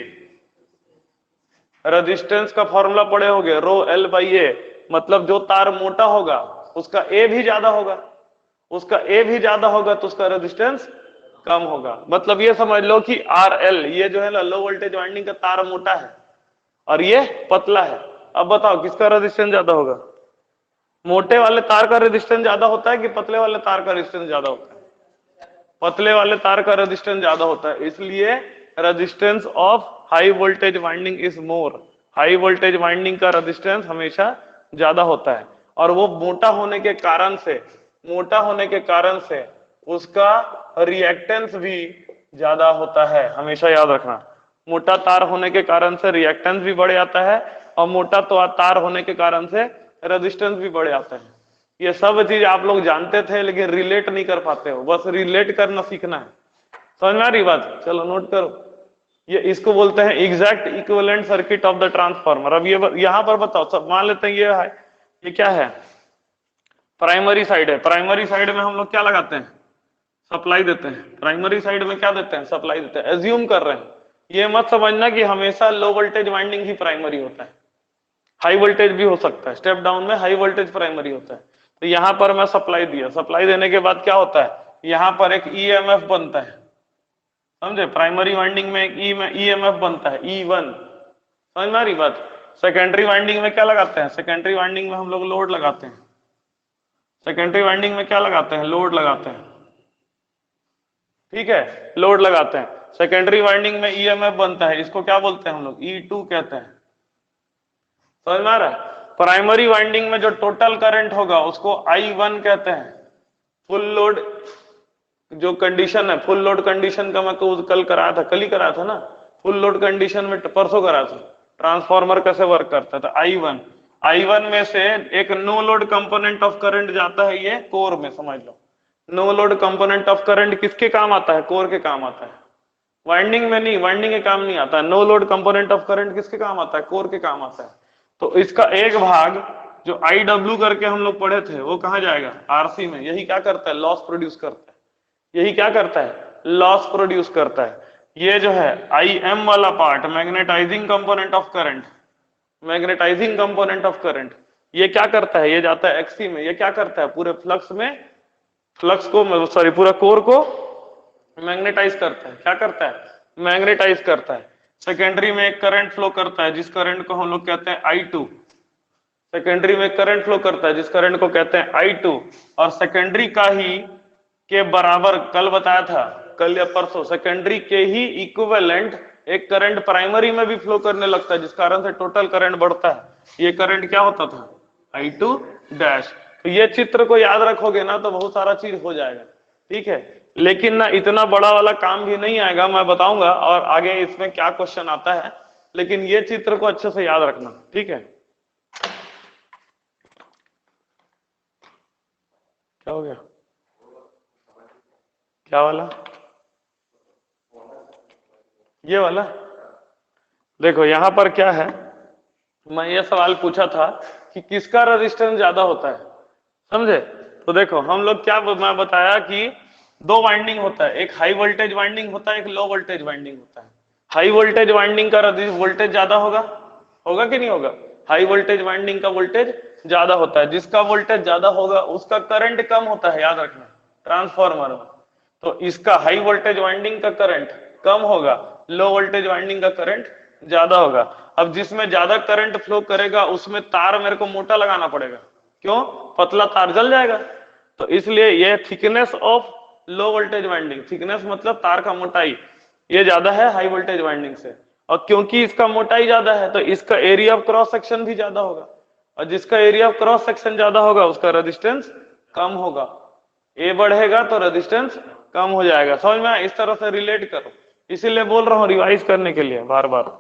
Resistance का फॉर्मूला पढ़े होगे, रो एल बाई ए। मतलब जो तार मोटा होगा उसका ए भी ज्यादा होगा, उसका ए भी ज्यादा होगा तो उसका रेजिस्टेंस कम होगा। मतलब ये समझ लो कि RL, ये जो है ना लो वोल्टेज वाइंडिंग का तार मोटा है और ये पतला है। अब बताओ किसका रेजिस्टेंस ज्यादा होगा? मोटे वाले तार का रेजिस्टेंस ज्यादा होता है कि पतले वाले तार का रेजिस्टेंस ज्यादा होता है? पतले वाले तार का रेजिस्टेंस ज्यादा होता है, इसलिए resistance of high voltage winding is more. High voltage winding का रेजिस्टेंस हमेशा ज्यादा होता है, और वो मोटा होने के कारण से, मोटा होने के कारण से उसका रिएक्टेंस भी ज्यादा होता है। हमेशा याद रखना, मोटा तार होने के कारण से रिएक्टेंस भी बढ़ जाता है, और मोटा तो तार होने के कारण से रेजिस्टेंस भी बढ़ जाता है। ये सब चीज आप लोग जानते थे लेकिन रिलेट नहीं कर पाते हो, बस रिलेट करना सीखना है। समझ में आ रही बात? चलो नोट करो, ये इसको बोलते हैं exact equivalent circuit of the transformer. अब ये यहां पर बताओ, सब मान लेते हैं ये है, ये क्या है, प्राइमरी साइड है। प्राइमरी साइड में हम लोग क्या लगाते हैं, सप्लाई देते हैं। प्राइमरी साइड में क्या देते हैं, सप्लाई देते हैं। एज्यूम कर रहे हैं, ये मत समझना कि हमेशा लो वोल्टेज वाइंडिंग ही प्राइमरी होता है, हाई वोल्टेज भी हो सकता है। स्टेप डाउन में हाई वोल्टेज प्राइमरी होता है। तो यहां पर मैं सप्लाई दिया, सप्लाई देने के बाद क्या होता है, यहां पर एक ईएमएफ बनता है, समझे? प्राइमरी वाइंडिंग में एक ईएमएफ बनता है, E1। समझ में आ रही बात? सेकेंडरी वाइंडिंग में क्या लगाते हैं, सेकेंडरी वाइंडिंग में हम लोग लोड लगाते हैं। सेकेंडरी वाइंडिंग में क्या लगाते हैं, लोड लगाते हैं, ठीक है, लोड लगाते हैं। सेकेंडरी वाइंडिंग में ईएमएफ बनता है, इसको क्या बोलते हैं हम लोग, E2 कहते हैं। समझ में आ रहा है? प्राइमरी वाइंडिंग में जो टोटल करंट होगा उसको I1 कहते हैं। फुल लोड जो कंडीशन है, फुल लोड कंडीशन का मैं कल कराया था, कल ही कराया था ना, फुल लोड कंडीशन में परसों कराया था, ट्रांसफार्मर कैसे वर्क करता था। I1 में से एक no load component of current जाता है ये कोर में, समझ लो। No load component of current किसके काम आता है, कोर के काम आता है, वाइंडिंग में नहीं, वाइंडिंग के काम नहीं आता। No load component of current किसके काम आता है, कोर के काम आता है। तो इसका एक भाग जो IW करके हम लोग पढ़े थे वो कहां जाएगा, RC में। यही क्या करता है, लॉस प्रोड्यूस करता है। यही क्या करता है, लॉस प्रोड्यूस करता है। ये जो है IM वाला part, magnetising component of current, magnetising component of current, ये क्या करता है, ये जाता है XC में। ये क्या करता है, पूरे फ्लक्स में, फ्लक्स को, सॉरी, पूरा कोर को मैग्नेटाइज करता है। क्या करता है, मैग्नेटाइज करता है। सेकेंडरी में एक करंट फ्लो करता है जिस करंट को हम लोग कहते हैं I2। सेकेंडरी में करंट फ्लो करता है जिस करंट को कहते हैं I2, और सेकेंडरी का ही के बराबर, कल बताया था, कल या परसों, सेकेंडरी के ही इक्विवेलेंट एक करंट प्राइमरी में भी फ्लो करने लगता है जिस कारण से टोटल करंट बढ़ता है। ये करंट क्या होता था, I2 डैश। तो ये चित्र को याद रखोगे ना तो बहुत सारा चीज हो जाएगा, ठीक है। लेकिन ना इतना बड़ा वाला काम भी नहीं आएगा, मैं बताऊंगा और आगे इसमें क्या क्वेश्चन आता है, लेकिन ये चित्र को अच्छे से याद रखना, ठीक है। क्या हो गया, क्या वाला, ये वाला? देखो यहां पर क्या है, मैं ये सवाल पूछा था कि किसका रेजिस्टेंस ज्यादा होता है, समझे? तो देखो हम लोग क्या, मैं बताया कि दो वाइंडिंग होता है, एक हाई वोल्टेज वाइंडिंग होता है, एक लो वोल्टेज वाइंडिंग होता है। हाई वोल्टेज वाइंडिंग का वोल्टेज ज्यादा होगा, होगा कि नहीं होगा? हाई वोल्टेज वाइंडिंग का वोल्टेज ज्यादा होता है। जिसका वोल्टेज ज्यादा होगा उसका करंट कम होता है, याद रखना, ट्रांसफार्मर में। तो इसका हाई वोल्टेज वाइंडिंग का करंट कम होगा, लो वोल्टेज वाइंडिंग का करंट ज्यादा होगा। अब जिसमें ज्यादा करंट फ्लो करेगा उसमें तार मेरे को मोटा लगाना पड़ेगा, क्यों, पतला तार जल जाएगा। तो इसलिए ये thickness of low voltage winding, thickness मतलब तार का मोटाई, ये ज्यादा है हाई वोल्टेज वाइंडिंग से। और क्योंकि इसका मोटाई ज्यादा है तो इसका एरिया ऑफ क्रॉस सेक्शन भी ज्यादा होगा, और जिसका एरिया ऑफ क्रॉस सेक्शन ज्यादा होगा उसका रेजिस्टेंस कम होगा। ए बढ़ेगा तो रेजिस्टेंस कम हो जाएगा। समझ में? इस तरह से रिलेट करो, इसीलिए बोल रहा हूं रिवाइज करने के लिए बार बार।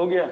हो गया।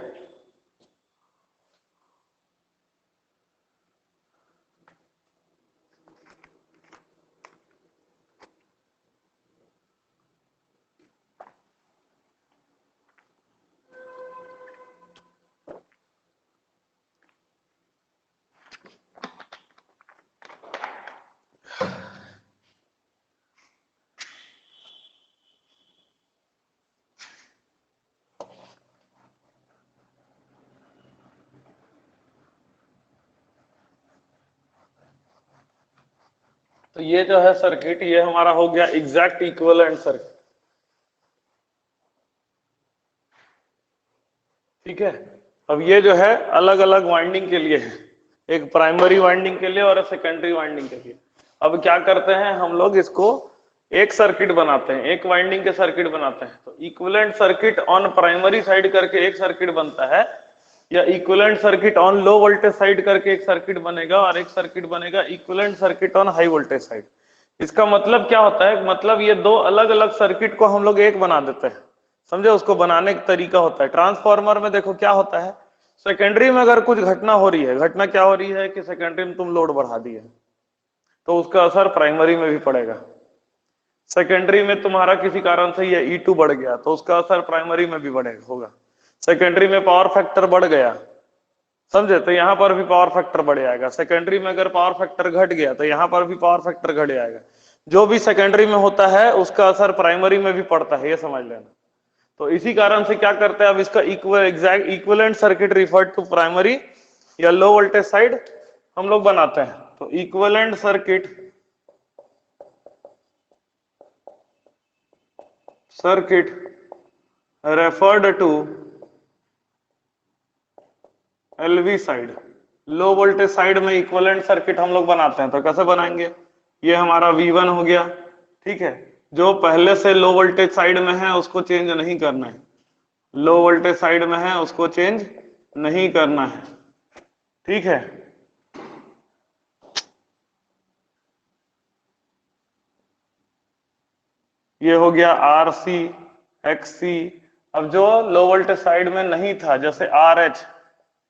तो ये जो है सर्किट, ये हमारा हो गया एग्जैक्ट इक्विवेलेंट सर्किट। ठीक है, अब ये जो है अलग अलग वाइंडिंग के लिए है, एक प्राइमरी वाइंडिंग के लिए और सेकेंडरी वाइंडिंग के लिए। अब क्या करते हैं हम लोग, इसको एक सर्किट बनाते हैं, एक वाइंडिंग के सर्किट बनाते हैं। तो equivalent circuit on primary side करके एक सर्किट बनता है, या equivalent circuit on low voltage side करके एक सर्किट बनेगा, और एक सर्किट बनेगा equivalent circuit on high voltage side. इसका मतलब क्या होता है, मतलब ये दो अलग अलग सर्किट को हम लोग एक बना देते हैं, समझे। उसको बनाने का तरीका होता है, ट्रांसफार्मर में देखो क्या होता है, सेकेंडरी में अगर कुछ घटना हो रही है, घटना क्या हो रही है कि सेकेंडरी में तुम लोड बढ़ा दिए, तो उसका असर प्राइमरी में भी पड़ेगा। सेकेंडरी में तुम्हारा किसी कारण से ये E2 बढ़ गया, तो उसका असर प्राइमरी में भी बढ़ेगा होगा। सेकेंडरी में पावर फैक्टर बढ़ गया, समझे, तो यहां पर भी पावर फैक्टर बढ़ जाएगा। सेकेंडरी में अगर पावर फैक्टर घट गया तो यहां पर भी पावर फैक्टर घट जाएगा। जो भी सेकेंडरी में होता है उसका असर प्राइमरी में भी पड़ता है, ये समझ लेना। तो इसी कारण से क्या करते हैं, अब इसका exact equivalent circuit referred to primary या लो वोल्टेज साइड हम लोग बनाते हैं। तो equivalent circuit referred to LV side, low voltage side में इक्विवेलेंट सर्किट हम लोग बनाते हैं। तो कैसे बनाएंगे, ये हमारा V1 हो गया, ठीक है। जो पहले से लो वोल्टेज साइड में है उसको चेंज नहीं करना है, लो वोल्टेज साइड में है उसको चेंज नहीं करना है, ठीक है। ये हो गया RC XC। अब जो लो वोल्टेज साइड में नहीं था, जैसे RH,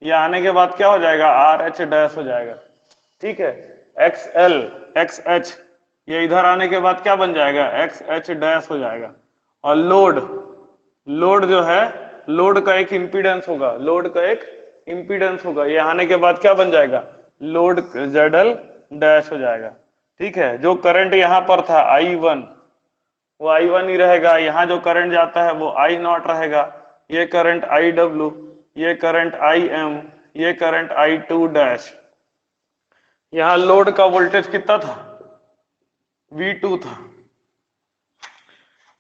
ये आने के बाद क्या हो जाएगा, RH डैश हो जाएगा, ठीक है। XL XH, ये इधर आने के बाद क्या बन जाएगा, XH डैश हो जाएगा। और लोड जो है, लोड का एक इंपीडेंस होगा, लोड का एक इंपीडेंस होगा, ये आने के बाद क्या बन जाएगा, लोड ZL डैश हो जाएगा, ठीक है। जो करंट यहां पर था I1, वो I1 ही रहेगा। यहाँ जो करंट जाता है वो I0 रहेगा। ये करंट IW, ये करंट IM, ये करंट I2 डैश। यहाँ लोड का वोल्टेज कितना था, V2 था,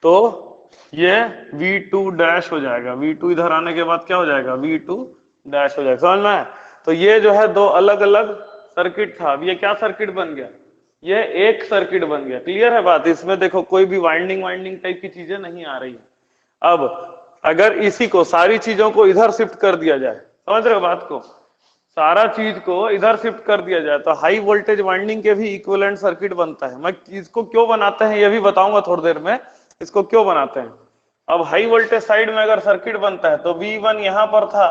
तो ये V2 डैश हो जाएगा। V2 इधर आने के बाद क्या हो जाएगा, V2 डैश हो जाएगा, समझ में आया? तो ये जो है दो अलग अलग सर्किट था, अब ये क्या सर्किट बन गया, ये एक सर्किट बन गया। क्लियर है बात, इसमें देखो कोई भी वाइंडिंग टाइप की चीजें नहीं आ रही है। अब अगर इसी को, सारी चीजों को इधर शिफ्ट कर दिया जाए, समझ रहे हो बात को, सारा चीज को इधर शिफ्ट कर दिया जाए तो हाई वोल्टेज वाइंडिंग के भी इक्विवेलेंट सर्किट बनता है। मैं इसको क्यों बनाते हैं ये भी बताऊंगा थोड़ी देर में, इसको क्यों बनाते हैं। अब हाई वोल्टेज साइड में अगर सर्किट बनता है तो V1 यहां पर था,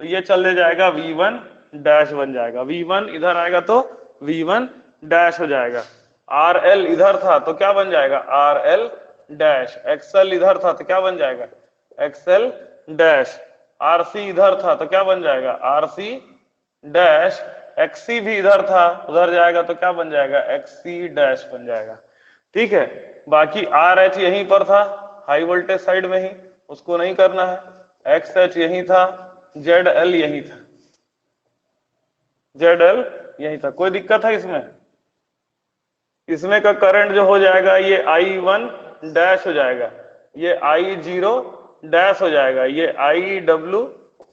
तो ये चले जाएगा V1 डैश बन जाएगा। V1 इधर आएगा तो V1 डैश हो जाएगा। RL इधर था तो क्या बन जाएगा, RL डैश। XL इधर था तो क्या बन जाएगा, XL डैश। RC इधर था तो क्या बन जाएगा, RC डैश। XC भी इधर था, उधर जाएगा तो क्या बन जाएगा, XC डैश बन जाएगा, ठीक है। बाकी RH यहीं पर था, हाई वोल्टेज साइड में ही, उसको नहीं करना है। XH यहीं था, ZL यहीं था, ZL यहीं था। कोई दिक्कत है इसमें? इसमें का करंट जो हो जाएगा ये I1 डैश हो जाएगा, ये I0 डैश हो जाएगा, ये IW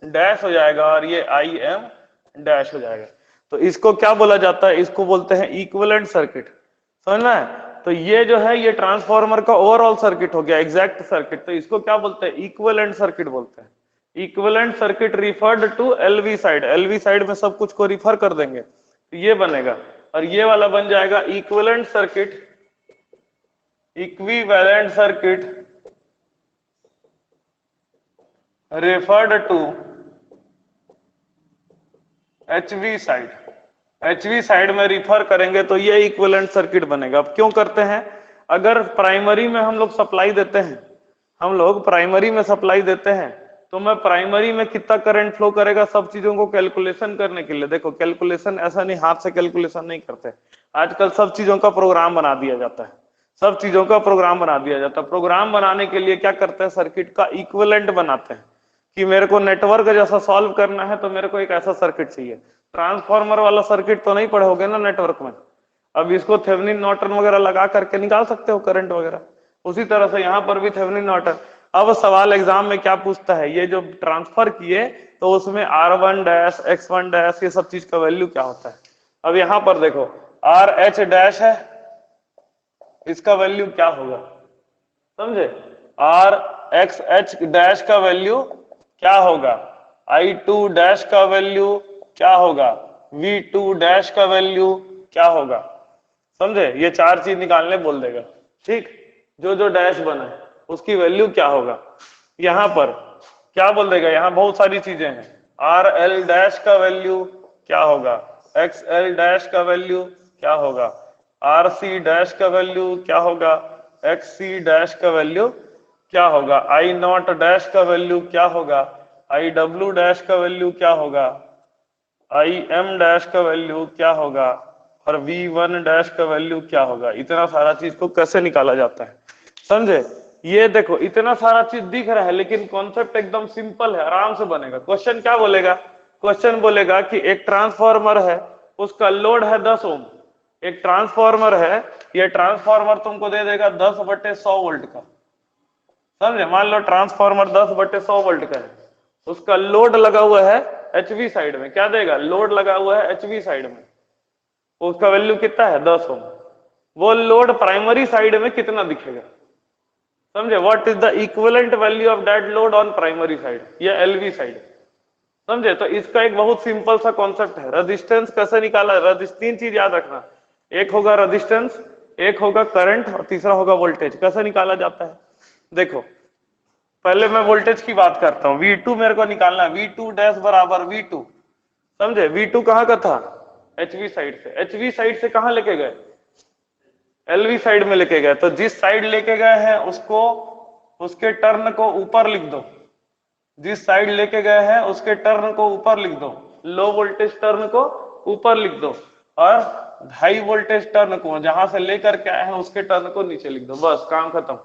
डैश हो जाएगा, और ये IM डैश हो जाएगा। तो इसको क्या बोला जाता है, इसको बोलते हैं इक्विवेलेंट सर्किट, समझना है। तो ये जो है ये ट्रांसफार्मर का ओवरऑल सर्किट हो गया, एग्जैक्ट सर्किट। तो इसको क्या बोलते हैं, इक्विवेलेंट सर्किट बोलते हैं। Equivalent circuit referred to LV side, LV side में सब कुछ को रिफर कर देंगे तो ये बनेगा। और ये वाला बन जाएगा equivalent circuit, equivalent circuit referred to HV side, HV side में रिफर करेंगे तो ये इक्विवेलेंट सर्किट बनेगा। अब क्यों करते हैं, अगर प्राइमरी में हम लोग सप्लाई देते हैं, हम लोग प्राइमरी में सप्लाई देते हैं, तो मैं प्राइमरी में कितना करंट फ्लो करेगा, सब चीजों को कैलकुलेशन करने के लिए, देखो कैलकुलेशन ऐसा नहीं, हाथ से कैलकुलेशन नहीं करते, आजकल सब चीजों का प्रोग्राम बना दिया जाता है, सब चीजों का प्रोग्राम बना दिया जाता है। प्रोग्राम बनाने के लिए क्या करते हैं, सर्किट का इक्विवेलेंट बनाते हैं कि मेरे को नेटवर्क जैसा सॉल्व करना है तो मेरे को एक ऐसा सर्किट चाहिए। ट्रांसफार्मर वाला सर्किट तो नहीं पढ़े होगे ना नेटवर्क में, अब इसको थेवेनिन नॉर्टन वगैरह लगा करके निकाल सकते हो करंट वगैरह, उसी तरह से यहाँ पर भी थेवेनिन नॉर्टन। अब सवाल एग्जाम में क्या पूछता है, ये जो ट्रांसफर किए तो उसमें R1 डैश X1 डैश ये सब चीज का वैल्यू क्या होता है। अब यहाँ पर देखो RH डैश है, इसका वैल्यू क्या होगा, समझे, RXH डैश का वैल्यू क्या होगा, I2 डैश का वैल्यू क्या होगा, V2 डैश का वैल्यू क्या होगा, समझे, ये चार चीज निकालने बोल देगा। ठीक, जो जो डैश बना है उसकी वैल्यू क्या होगा, यहां पर क्या बोल देगा, यहां बहुत सारी चीजें हैं, RL डैश का वैल्यू क्या होगा, XL डैश का वैल्यू क्या होगा, RC डैश का वैल्यू क्या होगा, XC डैश का वैल्यू क्या होगा, I0 डैश का वैल्यू क्या होगा, IW डैश का वैल्यू क्या होगा, IM डैश का वैल्यू क्या होगा, और V1 डैश का वैल्यू क्या होगा। इतना सारा चीज को कैसे निकाला जाता है, समझे। ये देखो इतना सारा चीज दिख रहा है लेकिन कॉन्सेप्ट एकदम सिंपल है, आराम से बनेगा। क्वेश्चन क्या बोलेगा, क्वेश्चन बोलेगा कि एक ट्रांसफार्मर है, उसका लोड है 10 ओम, एक ट्रांसफार्मर है, ये ट्रांसफार्मर तुमको दे देगा 10/100 वोल्ट का, समझे। मान लो ट्रांसफार्मर 10/100 वोल्ट का है, उसका लोड लगा हुआ है HV साइड में, क्या देगा, लोड लगा हुआ है HV साइड में, उसका वैल्यू कितना है 10 ओम। वो लोड प्राइमरी साइड में कितना दिखेगा, समझे, what is the equivalent value of that load on primary side या LV साइड, समझे। तो इसका एक बहुत सिंपल सा कॉन्सेप्ट है, रेजिस्टेंस कैसे निकाला, तीन चीज याद रखना, एक होगा रेजिस्टेंस, एक होगा करंट और तीसरा होगा वोल्टेज। कैसे निकाला जाता है, देखो पहले मैं वोल्टेज की बात करता हूं, V2 मेरे को निकालना है, V2 डैश बराबर V2, समझे। V2 कहां का था, HV साइड से, HV साइड से कहां लेके गए, LV साइड में लेके गए, तो जिस साइड लेके गए हैं उसको, उसके टर्न को ऊपर लिख दो, जिस साइड लेके गए हैं उसके टर्न को ऊपर लिख दो, लो वोल्टेज टर्न को ऊपर लिख दो, और हाई वोल्टेज टर्न को जहां से लेकर के आए हैं उसके टर्न को नीचे लिख दो, बस काम खत्म।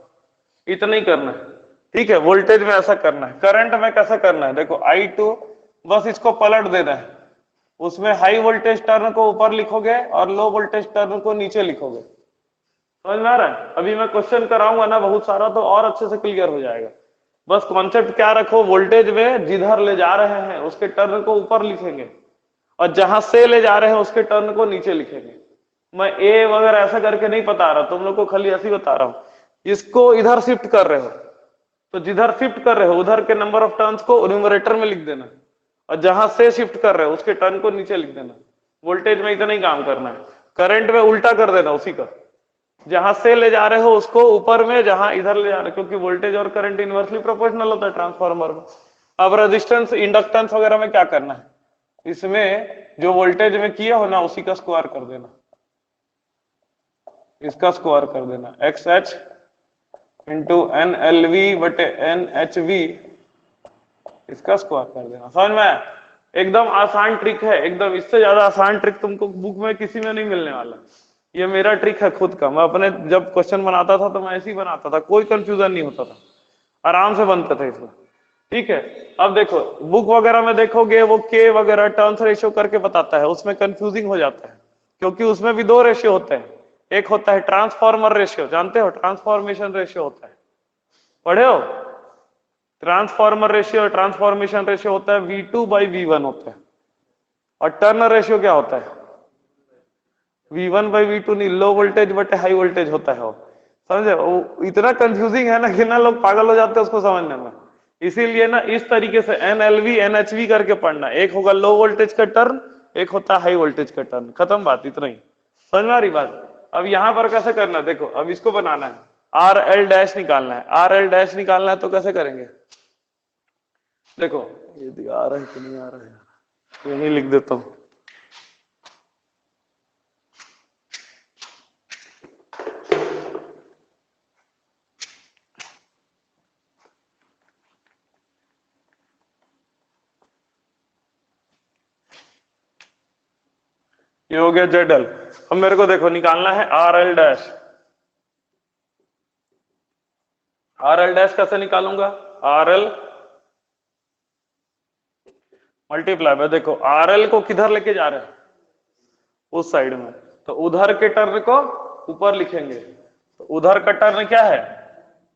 इतना ही करना है, ठीक है। वोल्टेज में ऐसा करना है, करंट में कैसा करना है, देखो I2 बस इसको पलट देना है, उसमें हाई वोल्टेज टर्न को ऊपर लिखोगे और लो वोल्टेज टर्न को नीचे लिखोगे, समझ में आ रहा है। अभी मैं क्वेश्चन कराऊंगा ना बहुत सारा तो और अच्छे से क्लियर हो जाएगा। बस कॉन्सेप्ट क्या रखो, वोल्टेज में जिधर ले जा रहे हैं उसके टर्न को ऊपर लिखेंगे और जहां से ले जा रहे हैं उसके टर्न को नीचे लिखेंगे। मैं ए वगैरह ऐसा करके नहीं बता रहा, तुम लोग को खाली ऐसे ही बता रहा हूं। इसको इधर शिफ्ट कर रहे हो तो जिधर शिफ्ट कर रहे हो उधर के नंबर ऑफ टर्न्स को न्यूमरेटर में लिख देना और जहां से शिफ्ट कर रहे हो उसके टर्न को नीचे लिख देना। वोल्टेज में इतना ही काम करना है, करंट में उल्टा कर देना उसी का, जहां से ले जा रहे हो उसको ऊपर में, जहां इधर ले जा रहे हो, क्योंकि वोल्टेज और करंट इनवर्सली प्रोपोर्शनल होता है ट्रांसफार्मर में। अब रेजिस्टेंस इंडक्टेंस वगैरह में क्या करना है, इसमें जो वोल्टेज में किए हो ना उसी का स्क्वायर कर देना, इसका स्क्वायर कर देना, XH इंटू NLV/NHV, इसका स्क्वायर कर देना। समझ में, एकदम आसान ट्रिक है, एकदम इससे ज्यादा आसान ट्रिक तुमको बुक में किसी में नहीं मिलने वाला। ये मेरा ट्रिक है खुद का, मैं अपने जब क्वेश्चन बनाता था तो मैं ऐसे ही बनाता था, कोई कंफ्यूजन नहीं होता था, आराम से बनते थे इसमें, ठीक है। अब देखो बुक वगैरह में देखोगे वो के वगैरह टर्न्स रेशियो करके बताता है, उसमें कंफ्यूजिंग हो जाता है क्योंकि उसमें भी दो रेशियो होते हैं, एक होता है ट्रांसफॉर्मर रेशियो, जानते हो ट्रांसफॉर्मेशन रेशियो होता है, पढ़े हो, ट्रांसफॉर्मर रेशियो ट्रांसफॉर्मेशन रेशियो होता है V2/V1 होता है, और टर्न रेशियो क्या होता है V1/V2 नहीं, लो वोल्टेज बटे हाई वोल्टेज होता है वो, समझे। वो इतना कंफ्यूजिंग है ना कि ना लोग पागल हो जाते हैं उसको समझने में, इसीलिए ना इस तरीके से NLV NHV करके पढ़ना, एक होगा लो वोल्टेज का टर्न, एक होता है हाई वोल्टेज का टर्न, खत्म बात, इतना ही, समझ में आ रही बात। अब यहां पर कैसे करना है, देखो अब इसको बनाना है, RL डैश निकालना है, RL डैश निकालना है तो कैसे करेंगे, देखो ये आ रहा है कि नहीं आ रहा है, यही लिख देता हूं। ये हो गया जेड एल। अब मेरे को देखो निकालना है R L dash. R L dash कैसे निकालूंगा? आर एल मल्टीप्लाई में, देखो आर एल को किधर लेके जा रहे हैं? उस साइड में, तो उधर के टर्न को ऊपर लिखेंगे। तो उधर का टर्न क्या है?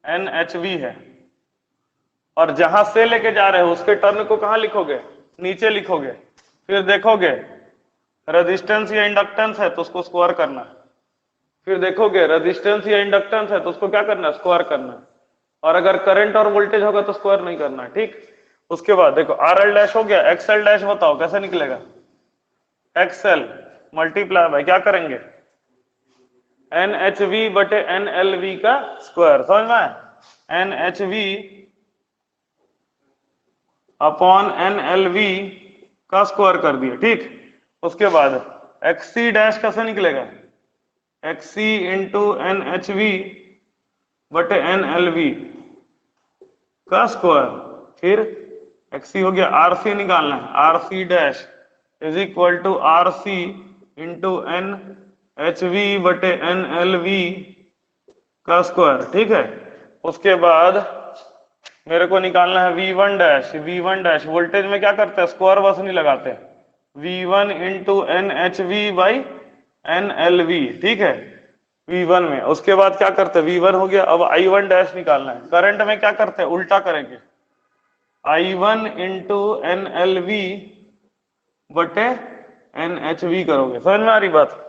एन एच वी है। और जहां से लेके जा रहे हो उसके टर्न को कहां लिखोगे? नीचे लिखोगे। फिर देखोगे रेजिस्टेंस या इंडक्टेंस है तो उसको स्क्वायर करना है। फिर देखोगे रेजिस्टेंस या इंडक्टेंस है तो उसको क्या करना है? स्क्वायर करना है। और अगर करंट और वोल्टेज होगा तो स्क्वायर नहीं करना है, ठीक। उसके बाद देखो आर एल डैश हो गया, एक्स एल डैश बताओ कैसे निकलेगा? एक्स एल मल्टीप्लाई बाय क्या करेंगे? एन एच वी बटे एन एल वी का स्क्वायर, समझ में आया? N H V upon N L V का स्क्वायर कर दिया, ठीक। उसके बाद एक्सी डैश कैसे निकलेगा? X C into N H V बटे एन एल वी का स्क्वायर। फिर एक्सी हो गया, आर सी निकालना है, R C dash is equal to R C into N H V बटे एन एल वी का स्क्वायर, ठीक है। उसके बाद मेरे को निकालना है V one dash. V one dash voltage में क्या करते हैं? स्क्वायर बस नहीं लगाते, V one into N H V by N L V, ठीक है। वी वन में उसके बाद क्या करते हैं? वी वन हो गया। अब आई वन डैश निकालना है। करंट में क्या करते हैं? उल्टा करेंगे, I one into N L V बटे एन एच वी करोगे। समझ में आ रही बात?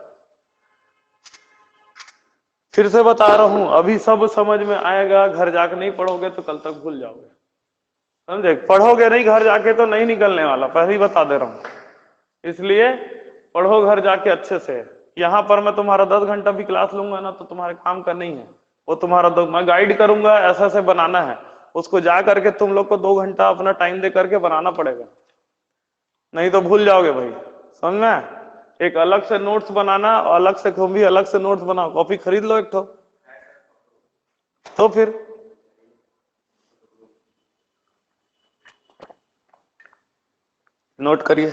फिर से बता रहा हूं, अभी सब समझ में आएगा, घर जाके नहीं पढ़ोगे तो कल तक भूल जाओगे, समझे? पढ़ोगे नहीं घर जाके तो नहीं निकलने वाला, पहले ही बता दे रहा हूं। इसलिए पढ़ो घर जाके अच्छे से। यहां पर मैं तुम्हारा 10 घंटा भी क्लास लूंगा ना तो तुम्हारे काम का नहीं है, वो तुम्हारा मैं गाइड करूंगा, ऐसा ऐसे बनाना है। उसको जा करके तुम लोग को 2 घंटा अपना टाइम दे करके बनाना पड़ेगा, नहीं तो भूल जाओगे भाई, समझ में? एक अलग से नोट्स बनाना और अलग से तुम भी अलग से नोट्स बनाओ, कॉपी खरीद लो एक तो फिर नोट करिए।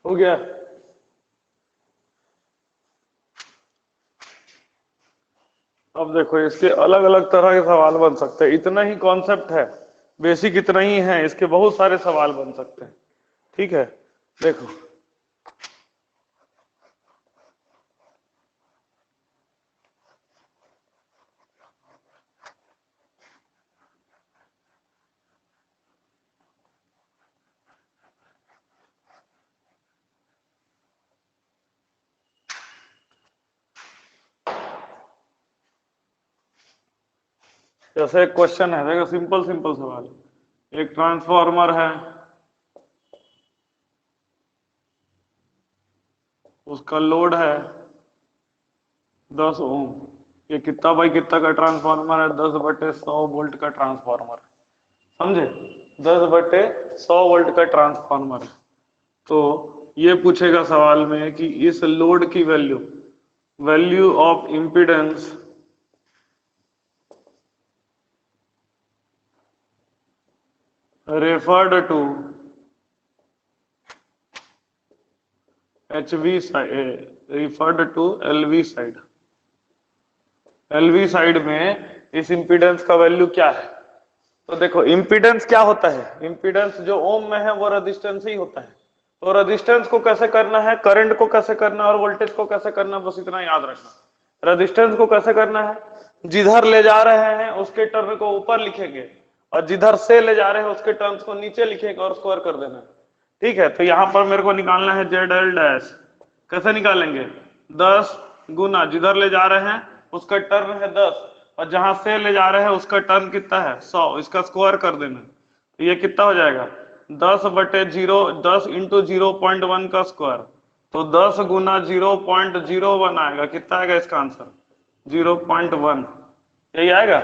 हो गया। अब देखो इसके अलग अलग तरह के सवाल बन सकते हैं, इतना ही कॉन्सेप्ट है, बेसिक इतना ही है, इसके बहुत सारे सवाल बन सकते हैं। ठीक है, देखो जैसे एक क्वेश्चन है, देखो सिंपल सिंपल सवाल। एक ट्रांसफार्मर है, उसका लोड है 10 ओम। ये कितना बाई कितना का ट्रांसफार्मर है? 10/100 वोल्ट का ट्रांसफार्मर, समझे? 10/100 वोल्ट का ट्रांसफार्मर है। तो ये पूछेगा सवाल में कि इस लोड की value, value of impedance referred to HV side, referred to LV side, LV side में इस इम्पीडेंस का वैल्यू क्या है? तो देखो इम्पीडेंस क्या होता है? इम्पीडेंस जो ओम में है वो रेजिस्टेंस ही होता है। तो रेजिस्टेंस को कैसे करना है, करंट को कैसे करना है और वोल्टेज को कैसे करना है, बस इतना याद रखना। रेजिस्टेंस को कैसे करना है, जिधर ले जा रहे हैं उसके टर्न को ऊपर लिखेंगे और जिधर से ले जा रहे हैं उसके टर्न्स को नीचे लिखेंगे और स्क्वायर कर देना है। ठीक है, तो यहां पर मेरे को निकालना है ZL'। कैसे निकालेंगे? 10 गुना जिधर ले जा रहे हैं उसका टर्न है 10 और जहां से ले जा रहे हैं उसका टर्न कितना है? 100। इसका स्क्वायर कर देना, तो ये कितना हो जाएगा? 10/0, 10 इंटू 0.1 का स्क्वायर, तो 10 गुना 0.01 आएगा। कितना आएगा इसका आंसर? 0.1। यही आएगा।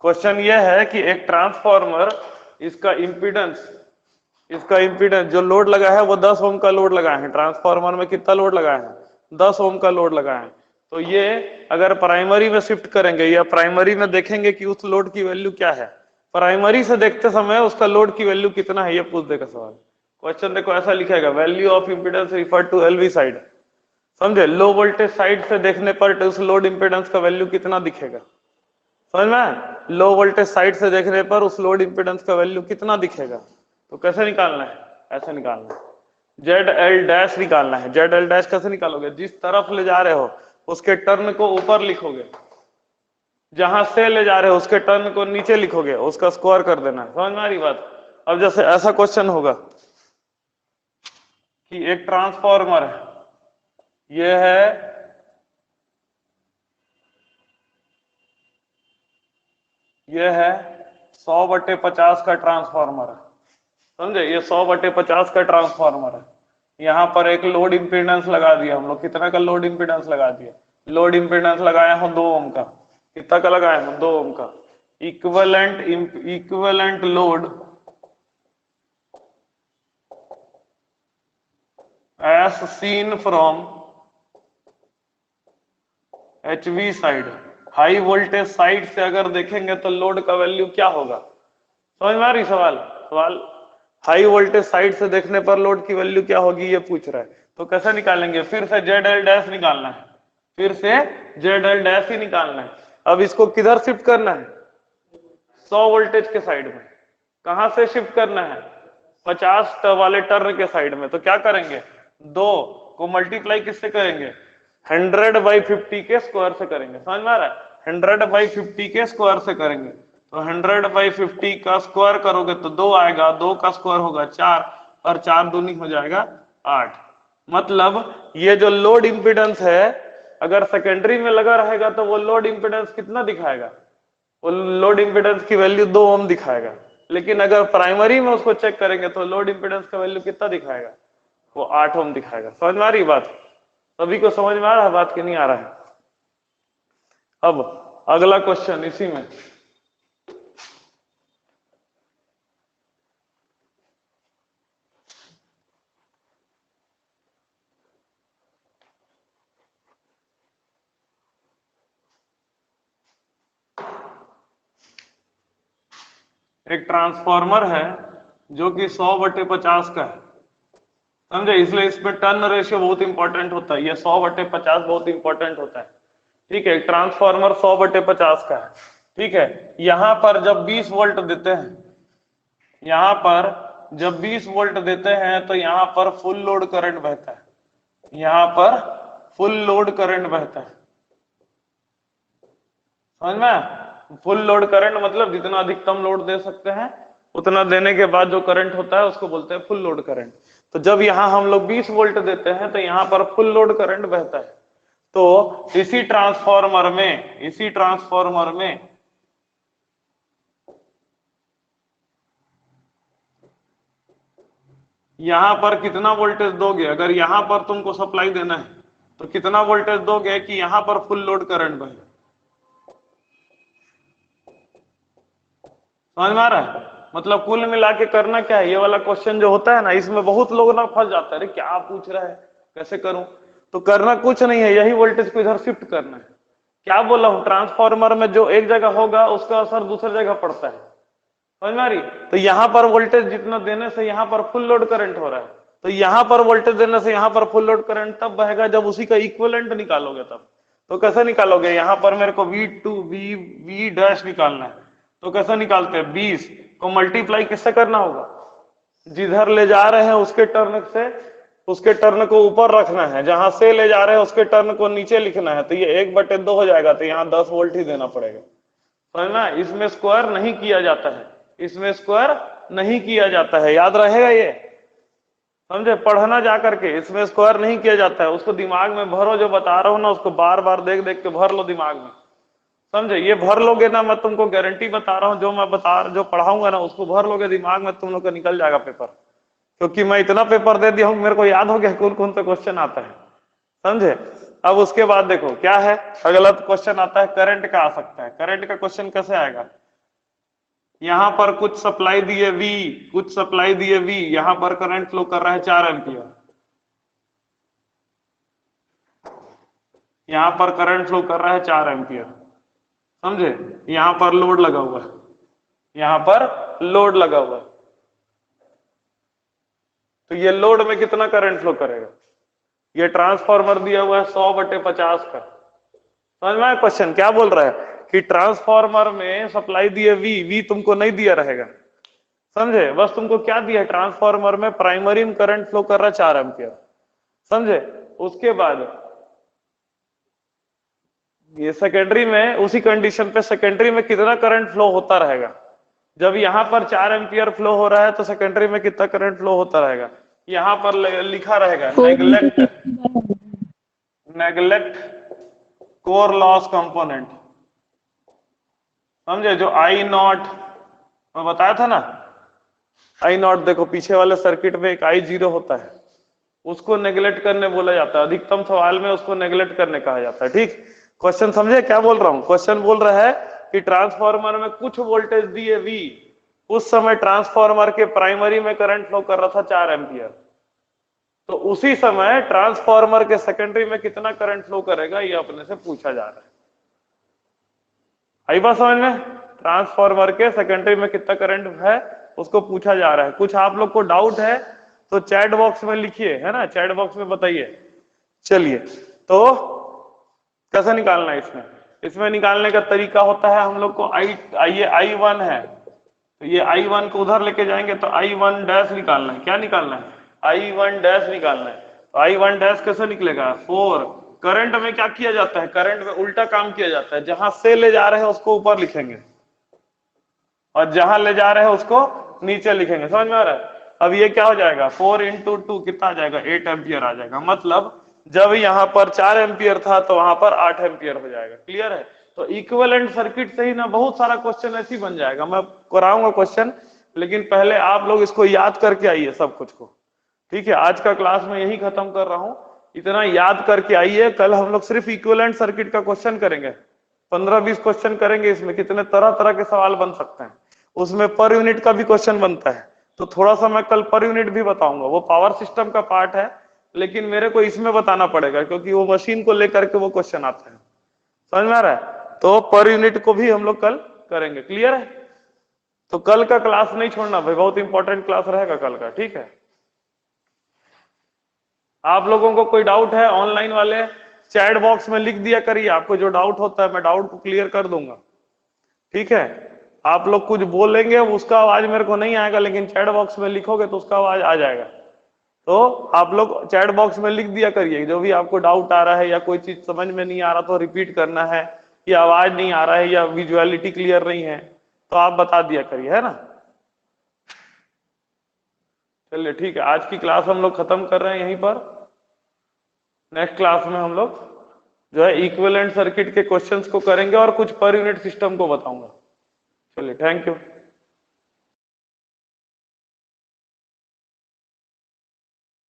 क्वेश्चन ये है कि एक ट्रांसफार्मर, इसका इम्पीडेंस, इसका इम्पीडेंस जो लोड लगा है वो 10 ओम का लोड लगा है। ट्रांसफार्मर में कितना लोड लगा है? 10 ओम का लोड लगा है। तो ये अगर प्राइमरी में शिफ्ट करेंगे या प्राइमरी में देखेंगे कि उस लोड की वैल्यू क्या है, प्राइमरी से देखते समय उसका लोड की वैल्यू कितना है, ये पूछ देगा सवाल। क्वेश्चन देखो ऐसा लिखेगा, value of impedance refer to LV side. समझे? लो वोल्टेज साइड से देखने पर उस लोड इम्पीडेंस का वैल्यू कितना दिखेगा? समझ में? लो वोल्टेज साइड से देखने पर उस लोड इंपेडेंस का वैल्यू कितना दिखेगा? तो कैसे निकालना है? ऐसे निकालना है, ZL' निकालना है। ZL' कैसे निकालोगे? जिस तरफ ले जा रहे हो उसके टर्न को ऊपर लिखोगे, जहां से ले जा रहे हो उसके टर्न को नीचे लिखोगे, उसका स्क्वायर कर देना है। समझ में आ रही बात? अब जैसे ऐसा क्वेश्चन होगा कि एक ट्रांसफार्मर है, ये है ये है 100/50 का ट्रांसफार्मर है। समझे? ये 100/50 का ट्रांसफार्मर है। यहाँ पर एक लोड इंपीडेंस लगा दिया हम लोग। कितना का लोड इंपीडेंस लगा दिया? लोड इंपीडेंस लगाया हम 2 ओम का। कितना का लगाया हम? 2 ओम का। Equivalent load as seen from HV side, high voltage side से अगर देखेंगे तो लोड का वैल्यू क्या होगा? समझ में आ रही सवाल? सवाल हाई वोल्टेज साइड से देखने पर लोड की वैल्यू क्या होगी ये पूछ रहा है। तो कैसे निकालेंगे? फिर से ZL' निकालना है, फिर से ZL' ही निकालना है। अब इसको किधर शिफ्ट करना है? 100 वोल्टेज के साइड में। कहां से शिफ्ट करना है? 50 वाले टर्न के साइड में। तो क्या करेंगे? 2 को मल्टीप्लाई किससे करेंगे? 100/50 के स्क्वायर से करेंगे। समझ में आ रहा है? 100/50 के स्क्वायर से करेंगे। तो 100/50 का स्क्वायर करोगे तो 2 आएगा, 2 का स्क्वायर होगा 4 और 4 दूनी हो जाएगा 8। मतलब ये जो लोड इंपिडेंस है अगर सेकेंडरी में लगा रहेगा तो वो लोड इंपिडेंस कितना दिखाएगा? वो लोड इंपिडेंस की वैल्यू 2 ओम दिखाएगा। लेकिन अगर प्राइमरी में उसको चेक करेंगे तो लोड इंपिडेंस का वैल्यू कितना दिखाएगा? वो 8 ओम दिखाएगा। समझ में आ रही बात? सभी को समझ में आ रहा है बात कि नहीं आ रहा है? अब अगला क्वेश्चन इसी में, एक ट्रांसफार्मर है जो कि 100/50 का है। समझे, इसलिए इसमें टर्न रेशियो बहुत इंपॉर्टेंट होता है, ये 100/50 बहुत इंपॉर्टेंट होता है। ठीक है, ट्रांसफॉर्मर 100/50 का है। ठीक है, यहां पर जब 20 वोल्ट देते हैं, यहां पर जब 20 वोल्ट देते हैं तो यहां पर फुल लोड करंट बहता है, यहां पर फुल लोड करंट बहता है। समझ में, फुल लोड करंट मतलब जितना अधिकतम लोड दे सकते हैं उतना देने के बाद जो करंट होता है उसको बोलते हैं फुल लोड करंट। तो जब यहां हम लोग 20 वोल्ट देते हैं तो यहां पर फुल लोड करंट बहता है। तो इसी ट्रांसफॉर्मर में यहां पर कितना वोल्टेज दोगे, अगर यहां पर तुमको सप्लाई देना है तो कितना वोल्टेज दोगे कि यहां पर फुल लोड करंट बहे। समझ में आ रहा है, मतलब कुल मिला के करना क्या है, ये वाला क्वेश्चन जो होता है ना, इसमें बहुत लोग ना फंस जाता है, अरे क्या पूछ रहा है, कैसे करूं। तो करना कुछ नहीं है, यही वोल्टेज को इधर शिफ्ट करना है। क्या बोला हूं, ट्रांसफार्मर में जो एक जगह होगा उसका असर दूसरी जगह पड़ता है। समझ में आ रही, तो यहां पर वोल्टेज जितना देने से यहां पर फुल लोड करंट हो रहा है, तो यहां पर वोल्टेज देने से यहां पर फुल लोड करंट तब बहेगा जब उसी का इक्विवेलेंट निकालोगे तब। तो कैसे निकालोगे, यहां पर मेरे को वी डैश निकालना है, तो कैसे निकालते हैं, 20 को मल्टीप्लाई किससे करना होगा, जिधर ले जा रहे हैं उसके टर्न से, उसके टर्न को ऊपर रखना है, जहां से ले जा रहे हैं उसके टर्न को नीचे लिखना है, तो ये 1/2 हो जाएगा, तो यहाँ 10 वोल्ट ही देना पड़ेगा। समझना, इसमें स्क्वायर नहीं किया जाता है, इसमें स्क्वायर नहीं किया जाता है, याद रहेगा ये। समझे, पढ़ना जा करके, इसमें स्क्वायर नहीं किया जाता है, उसको दिमाग में भरो, जो बता रहा हूं ना उसको बार बार देख देख के भर लो दिमाग में। समझे, ये भर लोगे ना, मैं तुमको गारंटी बता रहा हूँ, जो मैं जो पढ़ाऊंगा ना उसको भर लोगे दिमाग में, तुम लोग का निकल जाएगा पेपर। क्योंकि मैं इतना पेपर दे दिया हूँ, मेरे को याद हो गया कौन कौन सा क्वेश्चन आता है। समझे, अब उसके बाद देखो क्या है, अगला क्वेश्चन आता है करंट का आ सकता है। करंट का क्वेश्चन कैसे आएगा, यहां पर कुछ सप्लाई दिए V, कुछ सप्लाई दिए V, यहां पर करंट फ्लो कर रहा है 4 एम्पियर, यहां पर करंट फ्लो कर रहा है 4 एम्पियर। समझे, यहां पर लोड लगा हुआ है, यहां पर लोड लगा हुआ है, तो ये लोड में कितना करंट फ्लो करेगा, ये ट्रांसफार्मर दिया हुआ है 100/50 का। समझ में आया क्वेश्चन क्या बोल रहा है, कि ट्रांसफार्मर में सप्लाई दिए V तुमको नहीं दिया रहेगा। समझे, बस तुमको क्या दिया है, ट्रांसफार्मर में प्राइमरी में करंट फ्लो कर रहा है 4 एम्पियर। समझे, उसके बाद ये सेकेंडरी में, उसी कंडीशन पे सेकेंडरी में कितना करंट फ्लो होता रहेगा, जब यहां पर 4 एम्पियर फ्लो हो रहा है तो सेकेंडरी में कितना करंट फ्लो होता रहेगा, यहां पर लिखा रहेगा नेग्लेक्ट कोर लॉस कंपोनेंट। समझे, जो I0 मैं बताया था ना, I0 देखो पीछे वाले सर्किट में एक I0 होता है, उसको नेग्लेक्ट करने बोला जाता है, अधिकतम सवाल में उसको नेग्लेक्ट करने कहा जाता है। ठीक, क्वेश्चन समझे क्या बोल रहा हूं, क्वेश्चन बोल रहा है कि ट्रांसफार्मर में कुछ वोल्टेज दिए V, उस समय ट्रांसफार्मर के प्राइमरी में करंट फ्लो कर रहा था 4 एम्पियर, तो उसी समय ट्रांसफार्मर के सेकेंडरी में कितना करंट फ्लो करेगा ये अपने से पूछा जा रहा है। आई बात समझ में, ट्रांसफार्मर के सेकेंडरी में कितना करंट है उसको पूछा जा रहा है। कुछ आप लोग को डाउट है तो चैट बॉक्स में लिखिए, है ना, चैट बॉक्स में बताइए। चलिए, तो कैसे निकालना है इसमें, इसमें निकालने का तरीका होता है, हम लोग को ये I1 है, तो ये I1 को उधर लेके जाएंगे तो I1 डैश निकालना है। क्या निकालना है, I1 डैश निकालना है। तो I1 डैश कैसे निकलेगा, 4, करंट में क्या किया जाता है, करंट में उल्टा काम किया जाता है, जहां से ले जा रहे हैं उसको ऊपर लिखेंगे और जहां ले जा रहे हैं उसको नीचे लिखेंगे। समझ में आ रहा है, अब ये क्या हो जाएगा, 4 × 2 कितना आ जाएगा, 8 एम्पियर आ जाएगा। मतलब जब यहां पर 4 एम्पियर था तो वहां पर 8 एम्पियर हो जाएगा। क्लियर है, तो इक्विवेलेंट सर्किट से ही ना बहुत सारा क्वेश्चन ऐसे बन जाएगा, मैं कराऊंगा क्वेश्चन, लेकिन पहले आप लोग इसको याद करके आइए सब कुछ को। ठीक है, आज का क्लास में यही खत्म कर रहा हूं, इतना याद करके आइए, कल हम लोग सिर्फ इक्विवेलेंट सर्किट का क्वेश्चन करेंगे, 15-20 क्वेश्चन करेंगे, इसमें कितने तरह तरह के सवाल बन सकते हैं, उसमें पर यूनिट का भी क्वेश्चन बनता है, तो थोड़ा सा मैं कल पर यूनिट भी बताऊंगा, वो पावर सिस्टम का पार्ट है, लेकिन मेरे को इसमें बताना पड़ेगा क्योंकि वो मशीन को लेकर के वो क्वेश्चन आता है। समझ में आ रहा है, तो पर यूनिट को भी हम लोग कल करेंगे। क्लियर है, तो कल का क्लास नहीं छोड़ना भाई, बहुत इंपॉर्टेंट क्लास रहेगा कल का। ठीक है। आप लोगों को कोई डाउट है ऑनलाइन वाले, चैट बॉक्स में लिख दिया करिए, आपको जो डाउट होता है मैं डाउट को क्लियर कर दूंगा। ठीक है, आप लोग कुछ बोलेंगे उसका आवाज मेरे को नहीं आएगा, लेकिन चैट बॉक्स में लिखोगे तो उसका आवाज आ जाएगा। तो आप लोग चैट बॉक्स में लिख दिया करिए जो भी आपको डाउट आ रहा है, या कोई चीज समझ में नहीं आ रहा तो रिपीट करना है, या आवाज नहीं आ रहा है, या विजुअलिटी क्लियर नहीं है, तो आप बता दिया करिए, है ना। चलिए ठीक है, आज की क्लास हम लोग खत्म कर रहे हैं यहीं पर। नेक्स्ट क्लास में हम लोग जो है इक्विवेलेंट सर्किट के क्वेश्चंस को करेंगे और कुछ पर यूनिट सिस्टम को बताऊंगा। चलिए, थैंक यू।